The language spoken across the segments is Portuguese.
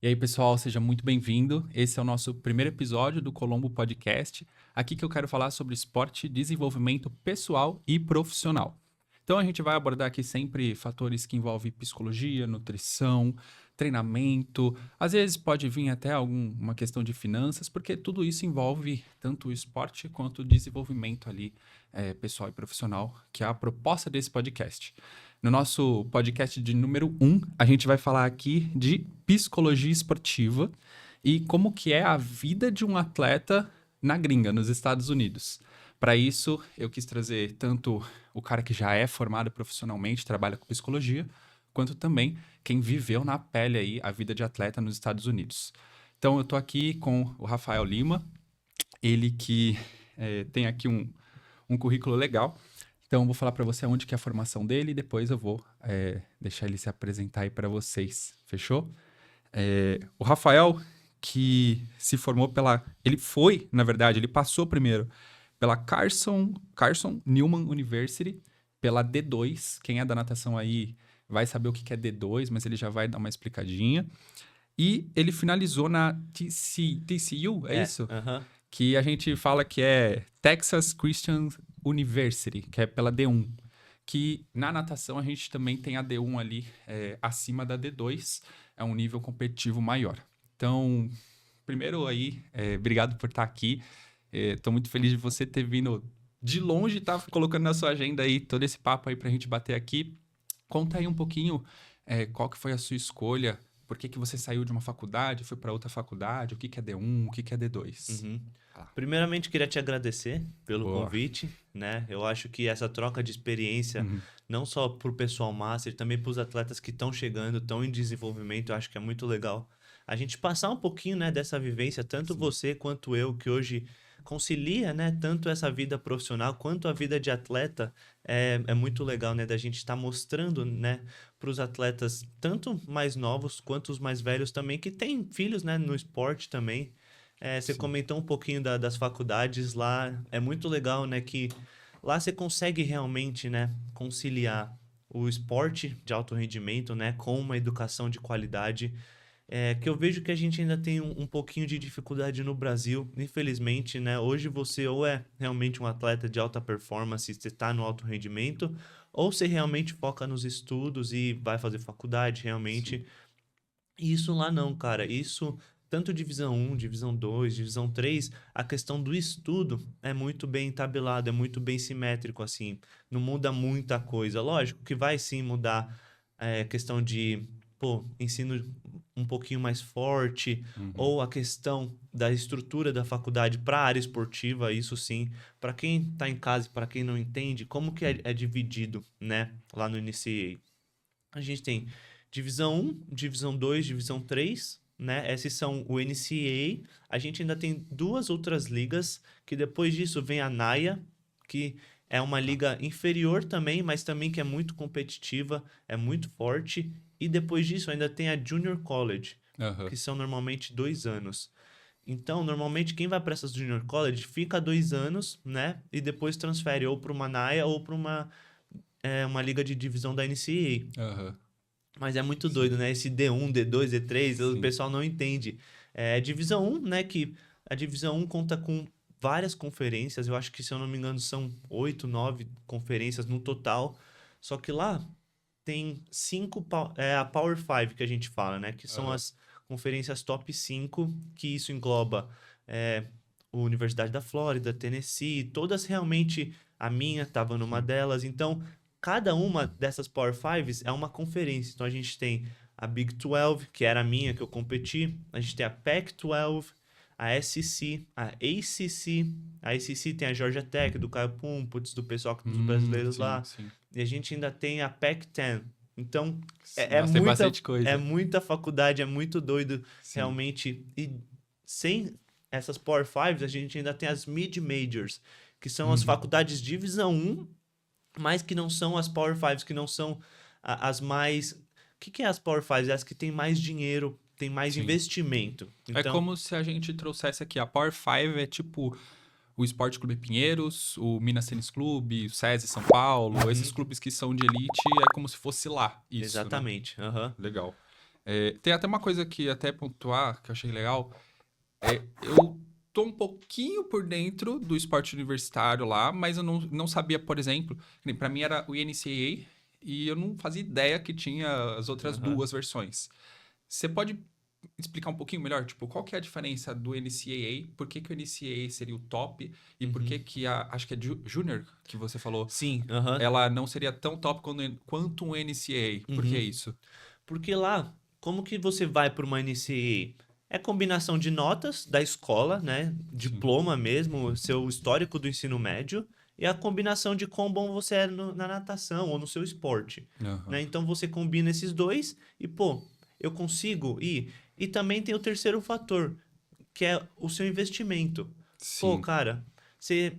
E aí, pessoal, seja muito bem-vindo. Esse é o nosso primeiro episódio do Colombo Podcast. Aqui que eu quero falar sobre esporte, desenvolvimento pessoal e profissional. Então, a gente vai abordar aqui sempre fatores que envolvem psicologia, nutrição, treinamento. Às vezes pode vir até alguma questão de finanças, porque tudo isso envolve tanto o esporte quanto o desenvolvimento ali, pessoal e profissional, que é a proposta desse podcast. No nosso podcast de número 1, a gente vai falar aqui de psicologia esportiva e como que é a vida de um atleta na gringa, nos Estados Unidos. Para isso, eu quis trazer tanto o cara que já é formado profissionalmente, trabalha com psicologia, quanto também quem viveu na pele aí a vida de atleta nos Estados Unidos. Então, eu estou aqui com o Rafael Lima, ele que tem aqui um currículo legal. Então, eu vou falar para você onde que é a formação dele e depois eu vou deixar ele se apresentar aí para vocês. Fechou? O Rafael, que se formou pela... Ele foi, na verdade, ele passou primeiro pela Carson Newman University, pela D2. Quem é da natação aí vai saber o que que é D2, mas ele já vai dar uma explicadinha. E ele finalizou na TCU, é isso? Aham. Que a gente fala que é Texas Christian University, que é pela D1. Que na natação a gente também tem a D1 ali acima da D2, é um nível competitivo maior. Então, primeiro aí, obrigado por estar aqui. Estou muito feliz de você ter vindo de longe, tá colocando na sua agenda aí todo esse papo aí pra gente bater aqui. Conta aí um pouquinho qual que foi a sua escolha, por que que você saiu de uma faculdade, foi para outra faculdade, o que que é D1, o que que é D2. Uhum. Vai lá. Primeiramente, queria te agradecer pelo Boa. convite, né? Eu acho que essa troca de experiência, Uhum. não só para o pessoal master, também para os atletas que estão chegando, estão em desenvolvimento, eu acho que é muito legal. A gente passar um pouquinho, né, dessa vivência, tanto Sim. você quanto eu, que hoje concilia, né, tanto essa vida profissional quanto a vida de atleta, é muito legal, né, da gente estar mostrando, né, para os atletas, tanto mais novos quanto os mais velhos também, que têm filhos, né, no esporte também. Você Sim. comentou um pouquinho das faculdades lá. É muito legal, né, que lá você consegue realmente, né, conciliar o esporte de alto rendimento, né, com uma educação de qualidade. Que eu vejo que a gente ainda tem um pouquinho de dificuldade no Brasil, infelizmente, né? Hoje você ou é realmente um atleta de alta performance, você está no alto rendimento, ou você realmente foca nos estudos e vai fazer faculdade Sim. realmente. E isso lá não, cara. Isso, tanto divisão um, divisão 2, divisão 3, a questão do estudo é muito bem tabelado, é muito bem simétrico, assim. Não muda muita coisa. Lógico que vai sim mudar questão de, pô, ensino um pouquinho mais forte, Uhum. ou a questão da estrutura da faculdade para a área esportiva, isso sim. Para quem está em casa e para quem não entende, como que é dividido, né, lá no NCAA? A gente tem divisão um, divisão 2, divisão 3, né? Esses são o NCAA. A gente ainda tem duas outras ligas, que depois disso vem a NAIA, que é uma Tá. liga inferior também, mas também que é muito competitiva, é muito forte. E depois disso ainda tem a Junior College, Aham. que são normalmente 2 anos. Então, normalmente quem vai para essas Junior College fica 2 anos, né? E depois transfere ou para uma NAIA ou para uma liga de divisão da NCAA. Aham. Mas é muito Sim. doido, né? Esse D1, D2, D3, o Sim. pessoal não entende. Divisão um, né? Que a Divisão um conta com várias conferências. Eu acho que, se eu não me engano, são 8, 9 conferências no total. Só que lá tem cinco, a Power 5 que a gente fala, né? Que são Aham. as conferências top 5, que isso engloba é, a Universidade da Flórida, Tennessee, todas realmente, a minha estava numa Sim. delas. Então, cada uma dessas Power 5 é uma conferência. Então, a gente tem a Big 12, que era a minha, que eu competi. A gente tem a Pac-12, a SEC, a ACC. A ACC tem a Georgia Tech, do Caio Pumputz, do pessoal dos brasileiros Sim, lá. sim. E a gente ainda tem a Pac-10. Então, Nossa, tem bastante é coisa. muita faculdade, é muito doido, Sim. realmente. E sem essas Power Fives, a gente ainda tem as Mid-Majors, que são as Uhum. faculdades divisão um, mas que não são as Power Fives, que não são as mais... O que é as Power Fives? É as que têm mais dinheiro, têm mais Sim. investimento. É Então, como se a gente trouxesse aqui a Power 5 é tipo o Esporte Clube Pinheiros, o Minas Tênis Clube, o SESI São Paulo, esses uhum, clubes que são de elite, é como se fosse lá, isso, né? exatamente. Aham. Legal. Tem até uma coisa que até pontuar, que eu achei legal. Eu tô um pouquinho por dentro do esporte universitário lá, mas eu não sabia, por exemplo, para mim era o NCAA e eu não fazia ideia que tinha as outras Aham. duas versões. Você pode explicar um pouquinho melhor, tipo, qual que é a diferença do NCAA? Por que que o NCAA seria o top? E por que Uhum. que acho que é Junior que você falou, Sim, aham. ela não seria tão top quanto um NCAA? Por que Uhum. isso? Porque lá, como que você vai para uma NCAA? É combinação de notas da escola, né? Sim. Diploma mesmo, seu histórico do ensino médio, e a combinação de quão bom você é na natação ou no seu esporte, né? Aham. Então você combina esses dois e, pô, eu consigo ir. E também tem o terceiro fator, que é o seu investimento. Pô, Sim. cara, você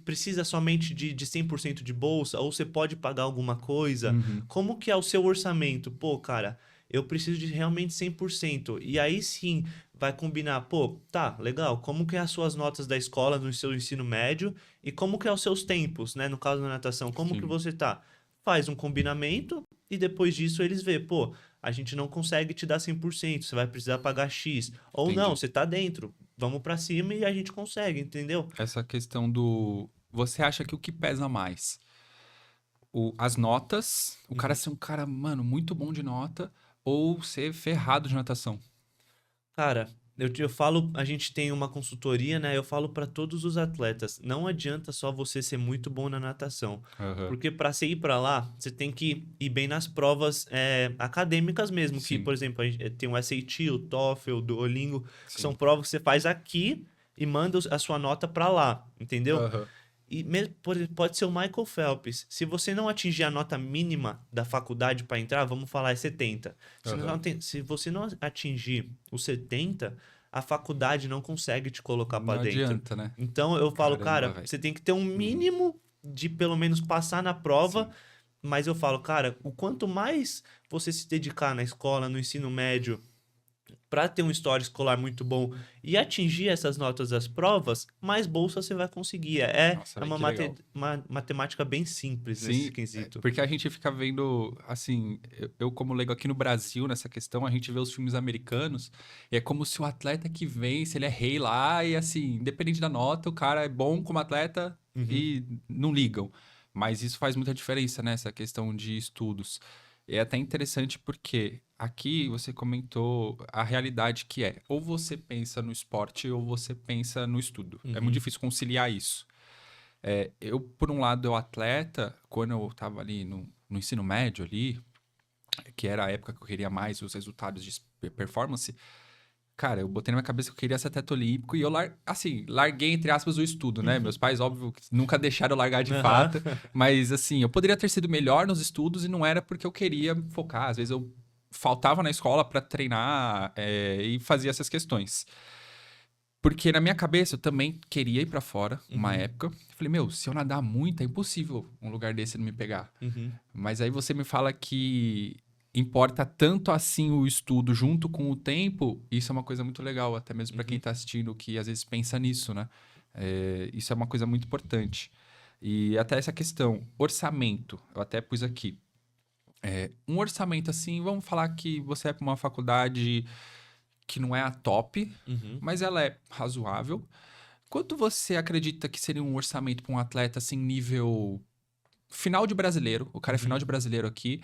precisa somente de 100% de bolsa ou você pode pagar alguma coisa? Uhum. Como que é o seu orçamento? Pô, cara, eu preciso de realmente 100%. E aí sim vai combinar, pô, tá, legal, como que é as suas notas da escola no seu ensino médio e como que é os seus tempos, né? No caso da natação, como que Sim. você tá? Faz um combinamento e depois disso eles vê, pô, a gente não consegue te dar 100%, você vai precisar pagar X. Ou não, Entendi. você tá dentro, vamos pra cima e a gente consegue, entendeu? Essa questão do. Você acha que o que pesa mais? As notas, o cara Uhum. ser um cara, mano, muito bom de nota, ou ser ferrado de natação? Cara, eu falo, a gente tem uma consultoria, né? Eu falo para todos os atletas, não adianta só você ser muito bom na natação, Aham. porque para você ir para lá, você tem que ir bem nas provas acadêmicas mesmo, que, Sim, por exemplo, tem o SAT, o TOEFL, o Duolingo, que são sim. provas que você faz aqui e manda a sua nota para lá, entendeu? Aham. E mesmo, pode ser o Michael Phelps. Se você não atingir a nota mínima da faculdade para entrar, vamos falar, é 70. Aham. Se você não atingir os 70, a faculdade não consegue te colocar Não para dentro. adianta, né? Então eu falo, Caramba, cara, velho. você tem que ter um Uhum. mínimo de pelo menos passar na prova. Sim. Mas eu falo, cara, o quanto mais você se dedicar na escola, no ensino médio, para ter um histórico escolar muito bom e atingir essas notas das provas, mais bolsa você vai conseguir. Nossa, É velho, uma, que legal. uma matemática bem simples nesse Sim, quesito. porque a gente fica vendo, assim, eu como leigo aqui no Brasil nessa questão, a gente vê os filmes americanos, e é como se o atleta que vence, ele é rei lá, e assim, independente da nota, o cara é bom como atleta Uhum, e não ligam. Mas isso faz muita diferença, né, essa questão de estudos. E é até interessante porque aqui você comentou a realidade que é, ou você pensa no esporte ou você pensa no estudo. É muito uhum, difícil conciliar isso. Eu, por um lado, eu atleta, quando eu tava ali no ensino médio ali, que era a época que eu queria mais os resultados de performance, cara, eu botei na minha cabeça que eu queria ser atleta olímpico e eu, assim, larguei, entre aspas, o estudo, né? Meus pais, óbvio, que nunca deixaram eu largar de aham, fato, mas, assim, eu poderia ter sido melhor nos estudos e não era porque eu queria focar. Às vezes eu faltava na escola para treinar, e fazia essas questões. Porque na minha cabeça eu também queria ir pra fora, uma uhum, época. Eu falei, meu, se eu nadar muito, é impossível um lugar desse não me pegar. uhum, Mas aí você me fala que importa tanto assim o estudo junto com o tempo, isso é uma coisa muito legal, até mesmo pra quem uhum, tá assistindo, que às vezes pensa nisso, né? Isso é uma coisa muito importante. E até essa questão, orçamento, eu até pus aqui. Um orçamento assim, vamos falar que você é para uma faculdade que não é a top, uhum, mas ela é razoável. Quanto você acredita que seria um orçamento para um atleta assim, nível final de brasileiro? O cara é final uhum, de brasileiro aqui,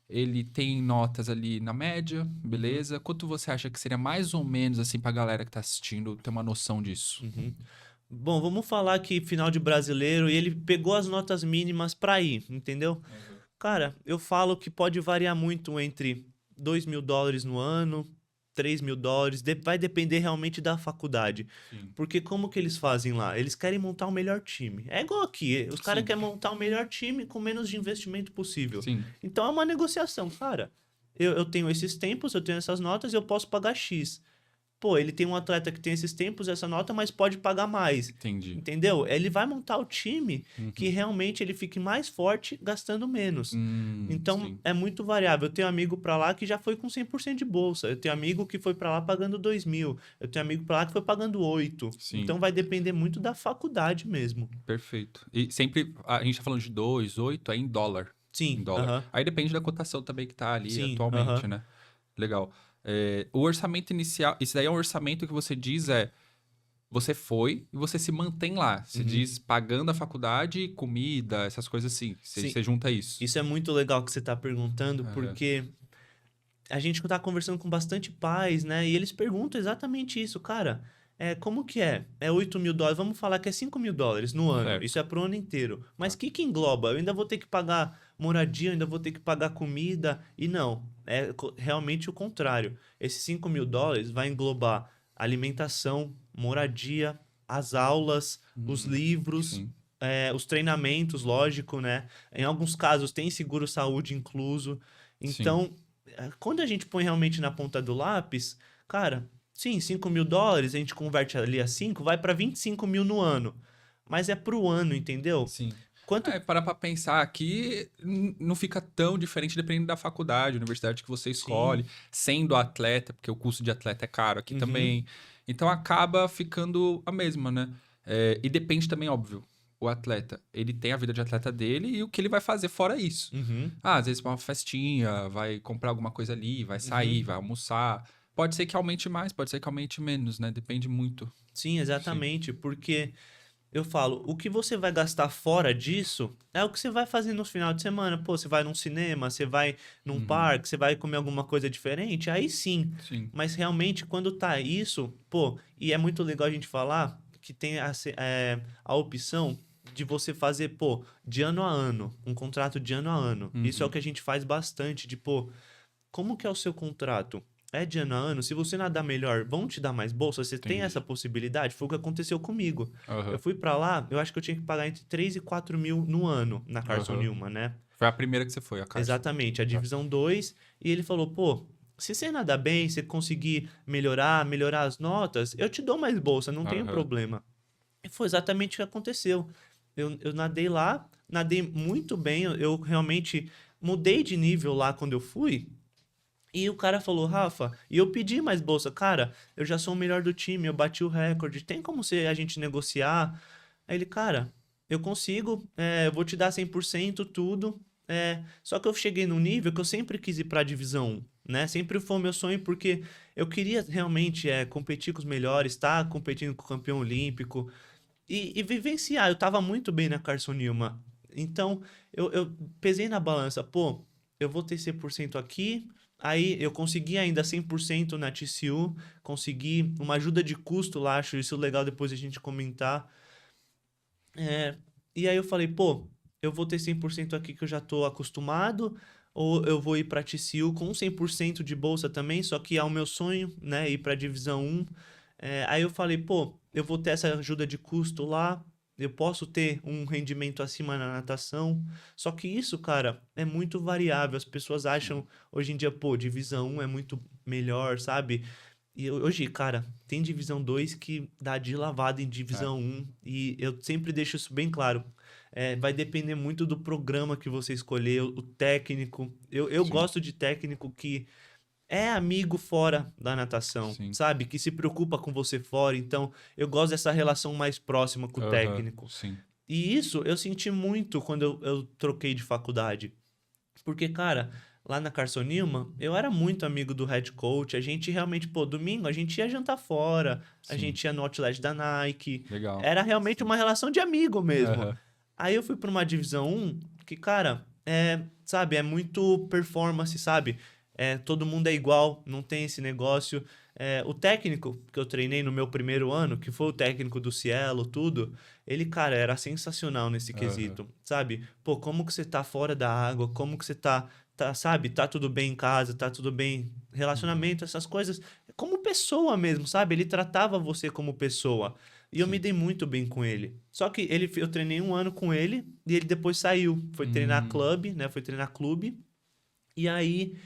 ele tem notas ali na média, uhum, beleza? Quanto você acha que seria mais ou menos assim pra galera que tá assistindo ter uma noção disso? uhum. Bom, vamos falar que final de brasileiro e ele pegou as notas mínimas para ir, entendeu? Aham. Cara, eu falo que pode variar muito entre US$ 2.000 no ano, US$ 3.000, vai depender realmente da faculdade. Sim. Porque como que eles fazem lá? Eles querem montar o melhor time. É igual aqui, os caras Sim. querem montar o melhor time com menos de investimento possível. Sim. Então é uma negociação, cara. Eu tenho esses tempos, eu tenho essas notas, eu posso pagar X. Pô, ele tem um atleta que tem esses tempos, essa nota, mas pode pagar mais. Entendi. Entendeu? Ele vai montar o time que Uhum. realmente ele fique mais forte gastando menos. Então Sim. é muito variável. Eu tenho amigo pra lá que já foi com 100% de bolsa. Eu tenho amigo que foi pra lá pagando 2.000. Eu tenho amigo pra lá que foi pagando 8. Sim. Então vai depender muito da faculdade mesmo. Perfeito. E sempre a gente tá falando de 2, 8, é em dólar. Em Sim, dólar. aham. Aí depende da cotação também que tá ali Sim, atualmente, aham. né? Legal. O orçamento inicial, isso daí é um orçamento que você diz você foi e você se mantém lá. Você Uhum. diz pagando a faculdade, comida, essas coisas assim. Você, Sim, você junta isso. isso é muito legal que você está perguntando, Aham. porque a gente tá conversando com bastante pais, né? E eles perguntam exatamente isso, cara. Como que é? É US$ 8.000, vamos falar que é US$ 5.000 no ano. Isso Certo. é pro ano inteiro. Mas Tá. o que engloba? Eu ainda vou ter que pagar moradia, eu ainda vou ter que pagar comida. E não, é realmente o contrário. Esses US$ 5.000 vai englobar alimentação, moradia, as aulas, os livros, Sim. os treinamentos, lógico, né? Em alguns casos tem seguro-saúde incluso. Sim. Então, quando a gente põe realmente na ponta do lápis, cara, sim, US$ 5.000, a gente converte ali a 5, vai para 25 mil no ano. Mas é pro ano, entendeu? Sim. Quanto. Parar pra pensar aqui, não fica tão diferente dependendo da faculdade, universidade que você Sim. escolhe, sendo atleta, porque o custo de atleta é caro aqui Uhum. também. Então acaba ficando a mesma, né? E depende também, óbvio, o atleta. Ele tem a vida de atleta dele e o que ele vai fazer fora isso. Uhum. Às vezes pra uma festinha, vai comprar alguma coisa ali, vai sair, Uhum. vai almoçar. Pode ser que aumente mais, pode ser que aumente menos, né? Depende muito. Sim, Sim. exatamente. Porque eu falo, o que você vai gastar fora disso é o que você vai fazer no final de semana. Pô, você vai num cinema, você vai num Uhum. parque, você vai comer alguma coisa diferente, aí sim. Sim. Mas realmente, quando tá isso, pô, e é muito legal a gente falar que tem a opção de você fazer, pô, de ano a ano, um contrato de ano a ano. Isso é o Uhum. que a gente faz bastante, de, pô, como que é o seu contrato? É de ano a ano? Se você nadar melhor, vão te dar mais bolsa? Você tem essa Entendi. possibilidade? Foi o que aconteceu comigo. Eu Aham. fui pra lá, eu acho que eu tinha que pagar entre 3 e 4 mil no ano na Carson Aham. Newman, né? Foi a primeira que você foi, a Carson. Exatamente, a Tá. divisão 2. E ele falou, pô, se você nadar bem, se conseguir melhorar as notas, eu te dou mais bolsa, não tenho Aham. problema. E foi exatamente o que aconteceu. Eu nadei lá, nadei muito bem, eu realmente mudei de nível lá quando eu fui. E o cara falou, Rafa, e eu pedi mais bolsa, cara, eu já sou o melhor do time, eu bati o recorde, tem como a gente negociar? Aí ele, cara, eu consigo, eu vou te dar 100% tudo, só que eu cheguei num nível que eu sempre quis ir pra divisão 1, né? Sempre foi o meu sonho, porque eu queria realmente competir com os melhores, estar competindo com o campeão olímpico e vivenciar. Eu tava muito bem na Carson Newman, então eu pesei na balança, pô, eu vou ter 100% aqui. Aí eu consegui ainda 100% na TCU, consegui uma ajuda de custo lá, acho isso legal depois a gente comentar. É, e aí eu falei, pô, eu vou ter 100% aqui que eu já tô acostumado, ou eu vou ir pra TCU com 100% de bolsa também, só que é o meu sonho, né, ir pra divisão 1. Aí eu falei, pô, eu vou ter essa ajuda de custo lá, eu posso ter um rendimento acima na natação. Só que isso, cara, é muito variável. As pessoas Sim. acham hoje em dia, pô, divisão 1 é muito melhor, sabe? E hoje, cara, tem divisão 2 que dá de lavada em É. divisão 1 e eu sempre deixo isso bem claro. Vai depender muito do programa que você escolher, o técnico. Eu Sim. gosto de técnico que é amigo fora da natação, Sim. sabe? Que se preocupa com você fora. Então, eu gosto dessa relação mais próxima com o Aham. técnico. Sim. E isso eu senti muito quando eu troquei de faculdade. Porque, cara, lá na Carson Newman, eu era muito amigo do head coach. A gente realmente, pô, domingo a gente ia jantar fora, a Sim. gente ia no outlet da Nike. Legal. Era realmente Sim. uma relação de amigo mesmo. Aham. Aí eu fui pra uma divisão 1 que, cara, sabe, é muito performance, sabe? Todo mundo é igual, não tem esse negócio. O técnico que eu treinei no meu primeiro ano, que foi o técnico do Cielo, tudo, ele, cara, era sensacional nesse Aham. quesito, sabe? Pô, como que você tá fora da água, como que você sabe, tá tudo bem em casa, tá tudo bem, Uhum. relacionamento, essas coisas, como pessoa mesmo, sabe? Ele tratava você como pessoa. E eu me Sim. dei muito bem com ele. Só que eu treinei um ano com ele e ele depois saiu. Foi treinar Hum. clube, né? Foi treinar clube. E aí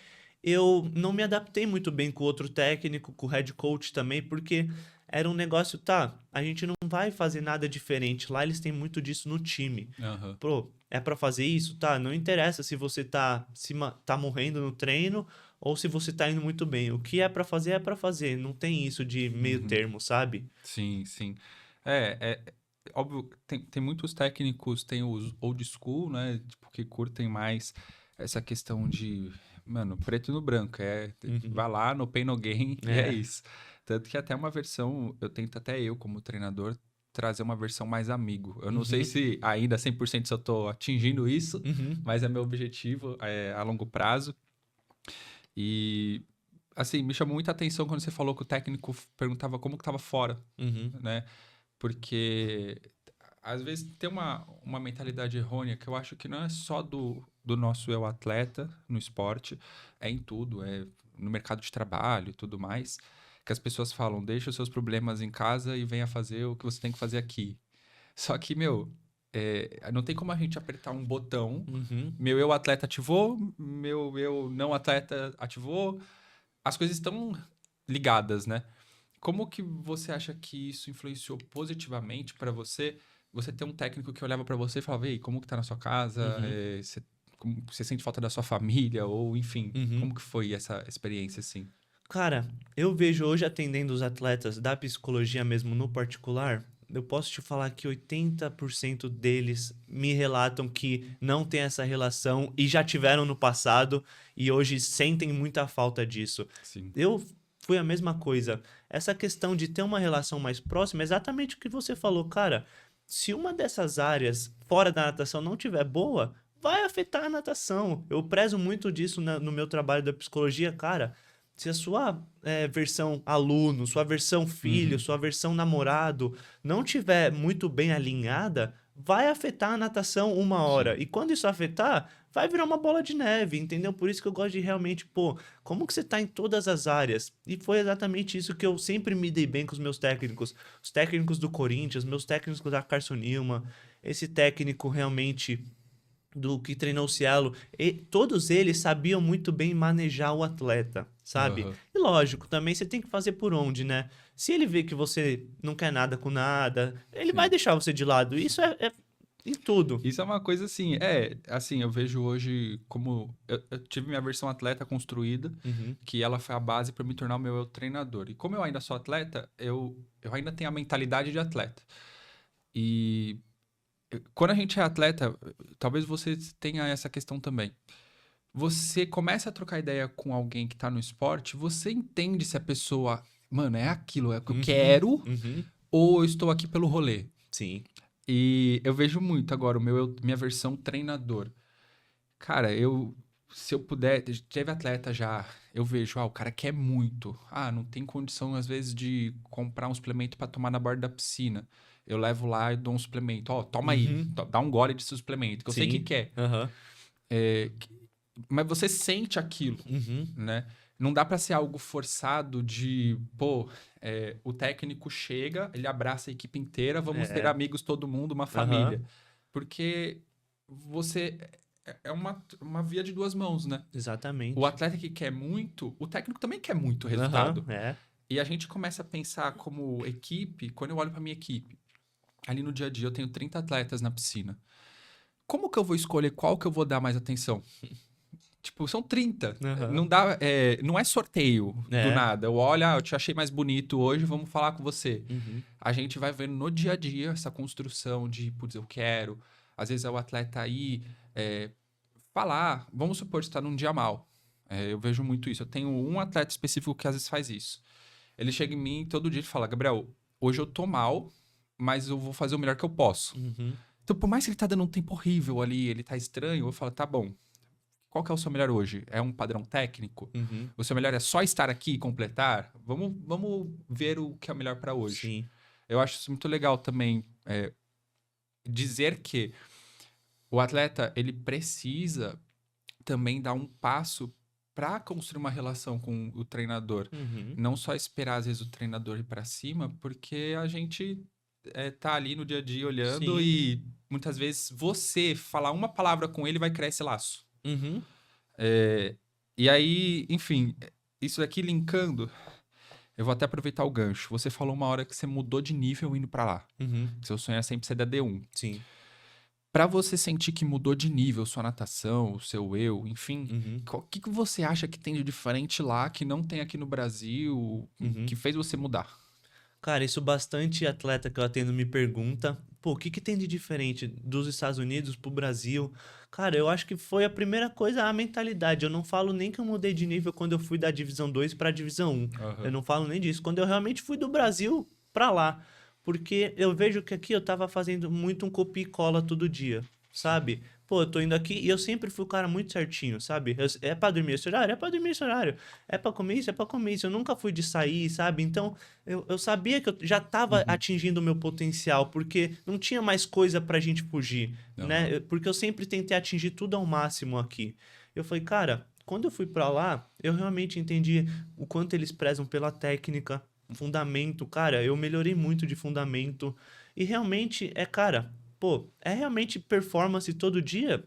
eu não me adaptei muito bem com o outro técnico, com o head coach também, porque era um negócio, tá, a gente não vai fazer nada diferente. Lá eles têm muito disso no time. Aham. Pô, é pra fazer isso? Tá, não interessa se você tá morrendo no treino ou se você tá indo muito bem. O que é pra fazer. Não tem isso de meio Uhum. termo, sabe? Sim, sim. Óbvio, tem muitos técnicos, tem os old school, né? Tipo, que curtem mais essa questão de mano, preto no branco. Vai lá, no pain, no gain, e é isso. Tanto que até uma versão, eu tento até eu, como treinador, trazer uma versão mais amigo. Eu não sei se ainda 100% se eu tô atingindo isso, mas é meu objetivo a longo prazo. E, assim, me chamou muita atenção quando você falou que o técnico perguntava como que tava fora, né? Porque às vezes tem uma mentalidade errônea que eu acho que não é só do nosso eu atleta no esporte, é em tudo, é no mercado de trabalho e tudo mais, que as pessoas falam, deixa os seus problemas em casa e venha fazer o que você tem que fazer aqui. Só que, meu, não tem como a gente apertar um botão, meu eu atleta ativou, meu eu não atleta ativou, as coisas estão ligadas, né? Como que você acha que isso influenciou positivamente para você? Você ter um técnico que olhava para você e falava, ei, como que tá na sua casa? Você sente falta da sua família? Ou, enfim, como que foi essa experiência, assim? Cara, eu vejo hoje atendendo os atletas da psicologia mesmo no particular, eu posso te falar que 80% deles me relatam que não tem essa relação e já tiveram no passado e hoje sentem muita falta disso. Sim. Eu fui a mesma coisa. Essa questão de ter uma relação mais próxima é exatamente o que você falou, cara. Se uma dessas áreas fora da natação não tiver boa, vai afetar a natação. Eu prezo muito disso no meu trabalho da psicologia, cara. Se a sua versão aluno, sua versão filho, sua versão namorado não tiver muito bem alinhada, vai afetar a natação uma hora. Sim. E quando isso afetar, vai virar uma bola de neve, entendeu? Por isso que eu gosto de realmente, pô, como que você tá em todas as áreas? E foi exatamente isso que eu sempre me dei bem com os meus técnicos. Os técnicos do Corinthians, meus técnicos da Carson Newman, esse técnico realmente do que treinou o Cielo, e todos eles sabiam muito bem manejar o atleta, sabe? Aham. E lógico, também você tem que fazer por onde, né? Se ele vê que você não quer nada com nada, ele vai Sim. deixar você de lado. Isso é em tudo. Isso é uma coisa assim, assim, eu vejo hoje como eu tive minha versão atleta construída, que ela foi a base para me tornar o meu eu treinador. E como eu ainda sou atleta, eu ainda tenho a mentalidade de atleta. E quando a gente é atleta, talvez você tenha essa questão também. Você começa a trocar ideia com alguém que tá no esporte, você entende se a pessoa, mano, é aquilo, é o que eu quero, ou eu estou aqui pelo rolê. Sim. E eu vejo muito agora minha versão treinador. Cara, se eu puder, teve atleta já, eu vejo, o cara quer muito. Não tem condição às vezes de comprar um suplemento pra tomar na borda da piscina. Eu levo lá e dou um suplemento. Toma aí, dá um gole de suplemento, que eu sei que Sim. quer. Aham. Mas você sente aquilo, né? Não dá pra ser algo forçado de, o técnico chega, ele abraça a equipe inteira, vamos ter amigos todo mundo, uma família. Porque você é uma via de duas mãos, né? Exatamente. O atleta que quer muito, o técnico também quer muito Aham, resultado. é. E a gente começa a pensar como equipe, quando eu olho pra minha equipe, ali no dia a dia eu tenho 30 atletas na piscina. Como que eu vou escolher qual que eu vou dar mais atenção? Tipo, são 30. Aham. Não dá, não é sorteio do É. nada. Eu olho, eu te achei mais bonito hoje, vamos falar com você. Uhum. A gente vai vendo no dia a dia essa construção de, putz, eu quero. Às vezes é o atleta aí falar. Vamos supor que você está num dia mal. Eu vejo muito isso. Eu tenho um atleta específico que às vezes faz isso. Ele chega em mim todo dia e fala, Gabriel, hoje eu tô mal, mas eu vou fazer o melhor que eu posso. Então, por mais que ele tá dando um tempo horrível ali, ele tá estranho, eu falo, tá bom. Qual que é o seu melhor hoje? É um padrão técnico? O seu melhor é só estar aqui e completar? Vamos ver o que é o melhor para hoje. Sim. Eu acho isso muito legal também, dizer que o atleta ele precisa também dar um passo para construir uma relação com o treinador. Não só esperar, às vezes, o treinador ir para cima, porque a gente tá ali no dia a dia olhando Sim. e muitas vezes você falar uma palavra com ele vai criar esse laço. E aí, enfim, isso aqui linkando, eu vou até aproveitar o gancho. Você falou uma hora que você mudou de nível indo pra lá. Seu sonho é sempre ser da D1. Sim. Pra você sentir que mudou de nível sua natação, o seu eu, enfim, o que você acha que tem de diferente lá que não tem aqui no Brasil, que fez você mudar? Cara, isso bastante atleta que eu atendo me pergunta. Pô, o que que tem de diferente dos Estados Unidos pro Brasil? Cara, eu acho que foi a primeira coisa a mentalidade. Eu não falo nem que eu mudei de nível quando eu fui da divisão 2 pra divisão 1. Eu Aham. não falo nem disso. Quando eu realmente fui do Brasil pra lá. Porque eu vejo que aqui eu tava fazendo muito um copia e cola todo dia, Sim. sabe? Pô, eu tô indo aqui e eu sempre fui o cara muito certinho, sabe? É pra dormir esse horário? É pra dormir esse horário. É pra comer isso? É pra comer isso. Eu nunca fui de sair, sabe? Então, eu sabia que eu já estava Uhum. atingindo o meu potencial, porque não tinha mais coisa pra gente fugir, né? Aham. Porque eu sempre tentei atingir tudo ao máximo aqui. Eu falei, cara, quando eu fui pra lá, eu realmente entendi o quanto eles prezam pela técnica, fundamento. Cara, eu melhorei muito de fundamento. E realmente cara, pô, é realmente performance todo dia.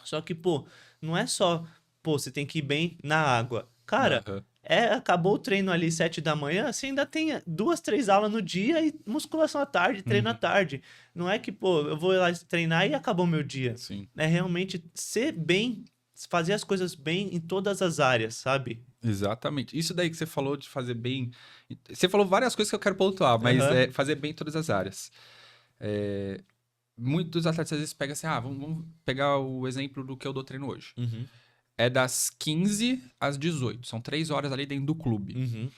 Só que, pô, não é só, pô, você tem que ir bem na água. Cara, Aham. acabou o treino ali 7 da manhã, você ainda tem 2, 3 aulas no dia e musculação à tarde, treino à Uhum. tarde. Não é que, pô, eu vou lá treinar e acabou meu dia. Sim. É realmente ser bem, fazer as coisas bem em todas as áreas, sabe? Exatamente. Isso daí que você falou de fazer bem. Você falou várias coisas que eu quero pontuar, mas Aham. é fazer bem em todas as áreas. É, muitos atletas às vezes pegam assim, vamos pegar o exemplo do que eu dou treino hoje. Uhum. É das 15 às 18, são 3 horas ali dentro do clube. Uhum.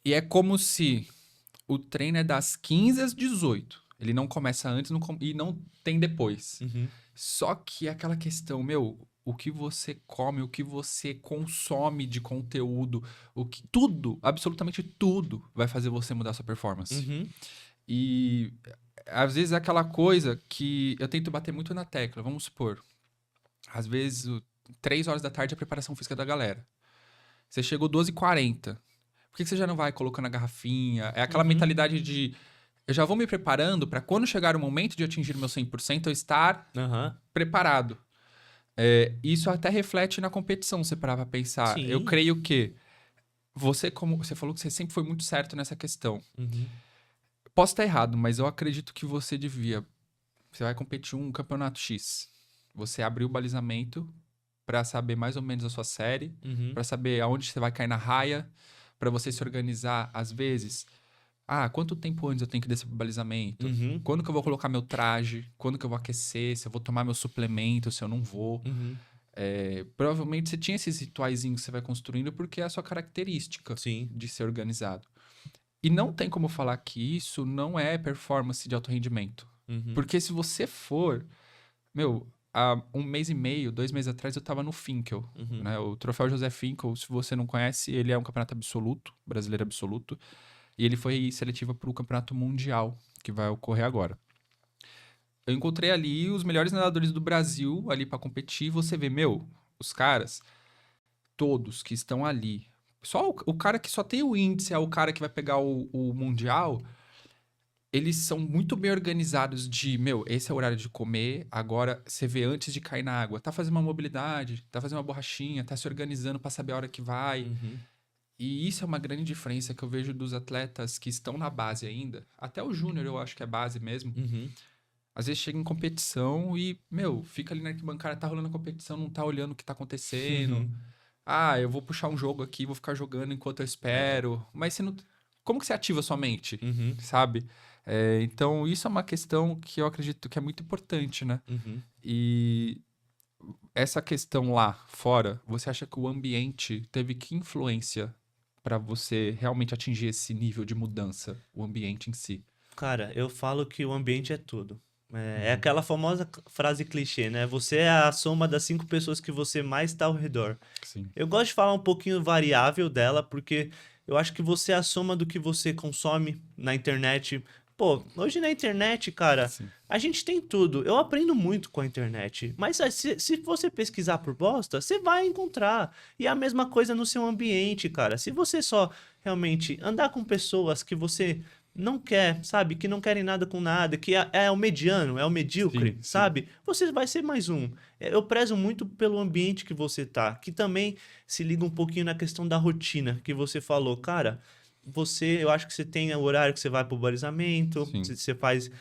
E é como se o treino é das 15 às 18. Ele não começa antes e não tem depois. Uhum. Só que é aquela questão, meu, o que você come, o que você consome de conteúdo, tudo, absolutamente tudo, vai fazer você mudar sua performance. Uhum. E às vezes é aquela coisa que eu tento bater muito na tecla. Vamos supor, às vezes, 3 horas da tarde é a preparação física da galera. Você chegou 12h40. Por que você já não vai colocando a garrafinha? É aquela Uhum. mentalidade de eu já vou me preparando para quando chegar o momento de atingir o meu 100% eu estar Aham. preparado. Isso até reflete na competição, se parar pra pensar. Eu Sim. creio que você, como você falou que você sempre foi muito certo nessa questão. Uhum. Posso estar errado, mas eu acredito que você devia. Você vai competir um campeonato X. Você abriu o balizamento pra saber mais ou menos a sua série, Uhum. pra saber aonde você vai cair na raia, pra você se organizar às vezes. Quanto tempo antes eu tenho que descer pro balizamento? Uhum. Quando que eu vou colocar meu traje? Quando que eu vou aquecer? Se eu vou tomar meu suplemento, se eu não vou. Uhum. Provavelmente você tinha esses rituaizinhos que você vai construindo porque é a sua característica Sim. de ser organizado. E não tem como falar que isso não é performance de alto rendimento. Uhum. Porque se você for, meu, há 1 mês e meio, 2 meses atrás eu tava no Finkel, Uhum. né? O Troféu José Finkel, se você não conhece, ele é um campeonato absoluto, brasileiro absoluto, e ele foi seletivo para o campeonato mundial que vai ocorrer agora. Eu encontrei ali os melhores nadadores do Brasil ali para competir, e você vê, meu, os caras todos que estão ali. Só o cara que só tem o índice é o cara que vai pegar o Mundial. Eles são muito bem organizados de, meu, esse é o horário de comer, agora você vê antes de cair na água. Tá fazendo uma mobilidade, tá fazendo uma borrachinha, tá se organizando para saber a hora que vai. Uhum. E isso é uma grande diferença que eu vejo dos atletas que estão na base ainda. Até o júnior eu acho que é base mesmo. Uhum. Às vezes chega em competição e, meu, fica ali na arquibancada, tá rolando a competição, não tá olhando o que tá acontecendo. Uhum. Eu vou puxar um jogo aqui, vou ficar jogando enquanto eu É. espero. Mas você não. Como que você ativa a sua mente? Uhum. Sabe? Então, isso é uma questão que eu acredito que é muito importante, né? Uhum. E essa questão lá fora, você acha que o ambiente teve que influência para você realmente atingir esse nível de mudança? O ambiente em si. Cara, eu falo que o ambiente é tudo. É Uhum. aquela famosa frase clichê, né? Você é a soma das 5 pessoas que você mais está ao redor. Sim. Eu gosto de falar um pouquinho variável dela, porque eu acho que você é a soma do que você consome na internet. Pô, hoje na internet, cara, Sim. a gente tem tudo. Eu aprendo muito com a internet. Mas se você pesquisar por bosta, você vai encontrar. E é a mesma coisa no seu ambiente, cara. Se você só realmente andar com pessoas que você não quer, sabe? Que não querem nada com nada, que é o mediano, é o medíocre, Sim, sim. sabe? Você vai ser mais um. Eu prezo muito pelo ambiente que você tá, que também se liga um pouquinho na questão da rotina que você falou. Cara, eu acho que você tem o horário que você vai pro balizamento, Sim. você faz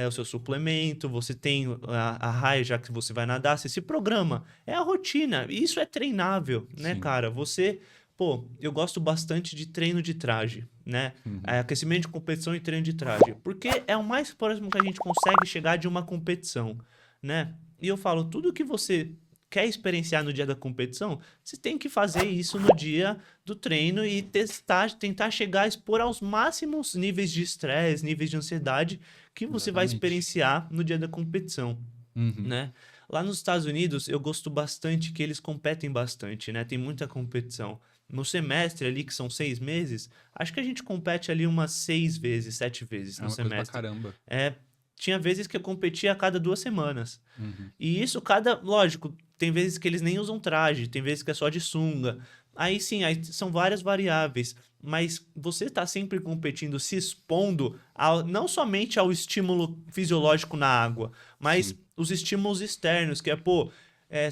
o seu suplemento, você tem a raia já que você vai nadar, você se programa. É a rotina, e isso é treinável, né, Sim. cara? Você pô, eu gosto bastante de treino de traje, né? Uhum. Aquecimento de competição e treino de traje. Porque é o mais próximo que a gente consegue chegar de uma competição, né? E eu falo, tudo que você quer experienciar no dia da competição, você tem que fazer isso no dia do treino e tentar chegar a expor aos máximos níveis de estresse, níveis de ansiedade que você vai Exatamente. experienciar no dia da competição, Uhum. né? Lá nos Estados Unidos, eu gosto bastante que eles competem bastante, né? Tem muita competição. No semestre ali, que são 6 meses, acho que a gente compete ali umas 6 vezes, 7 vezes É no uma coisa pra semestre. caramba. É, tinha vezes que eu competia a cada 2 semanas. Uhum. E isso lógico, tem vezes que eles nem usam traje, tem vezes que é só de sunga. Aí sim, aí são várias variáveis, mas você está sempre competindo, se expondo não somente ao estímulo fisiológico na água, mas Sim. os estímulos externos, que é, pô,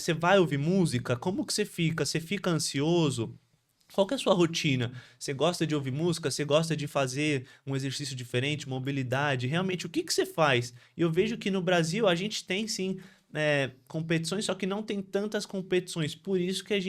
você vai ouvir música, como que você fica? Você fica ansioso? Qual que é a sua rotina? Você gosta de ouvir música? Você gosta de fazer um exercício diferente, mobilidade? Realmente, o que que você faz? E eu vejo que no Brasil a gente tem sim competições, só que não tem tantas competições. Por isso que a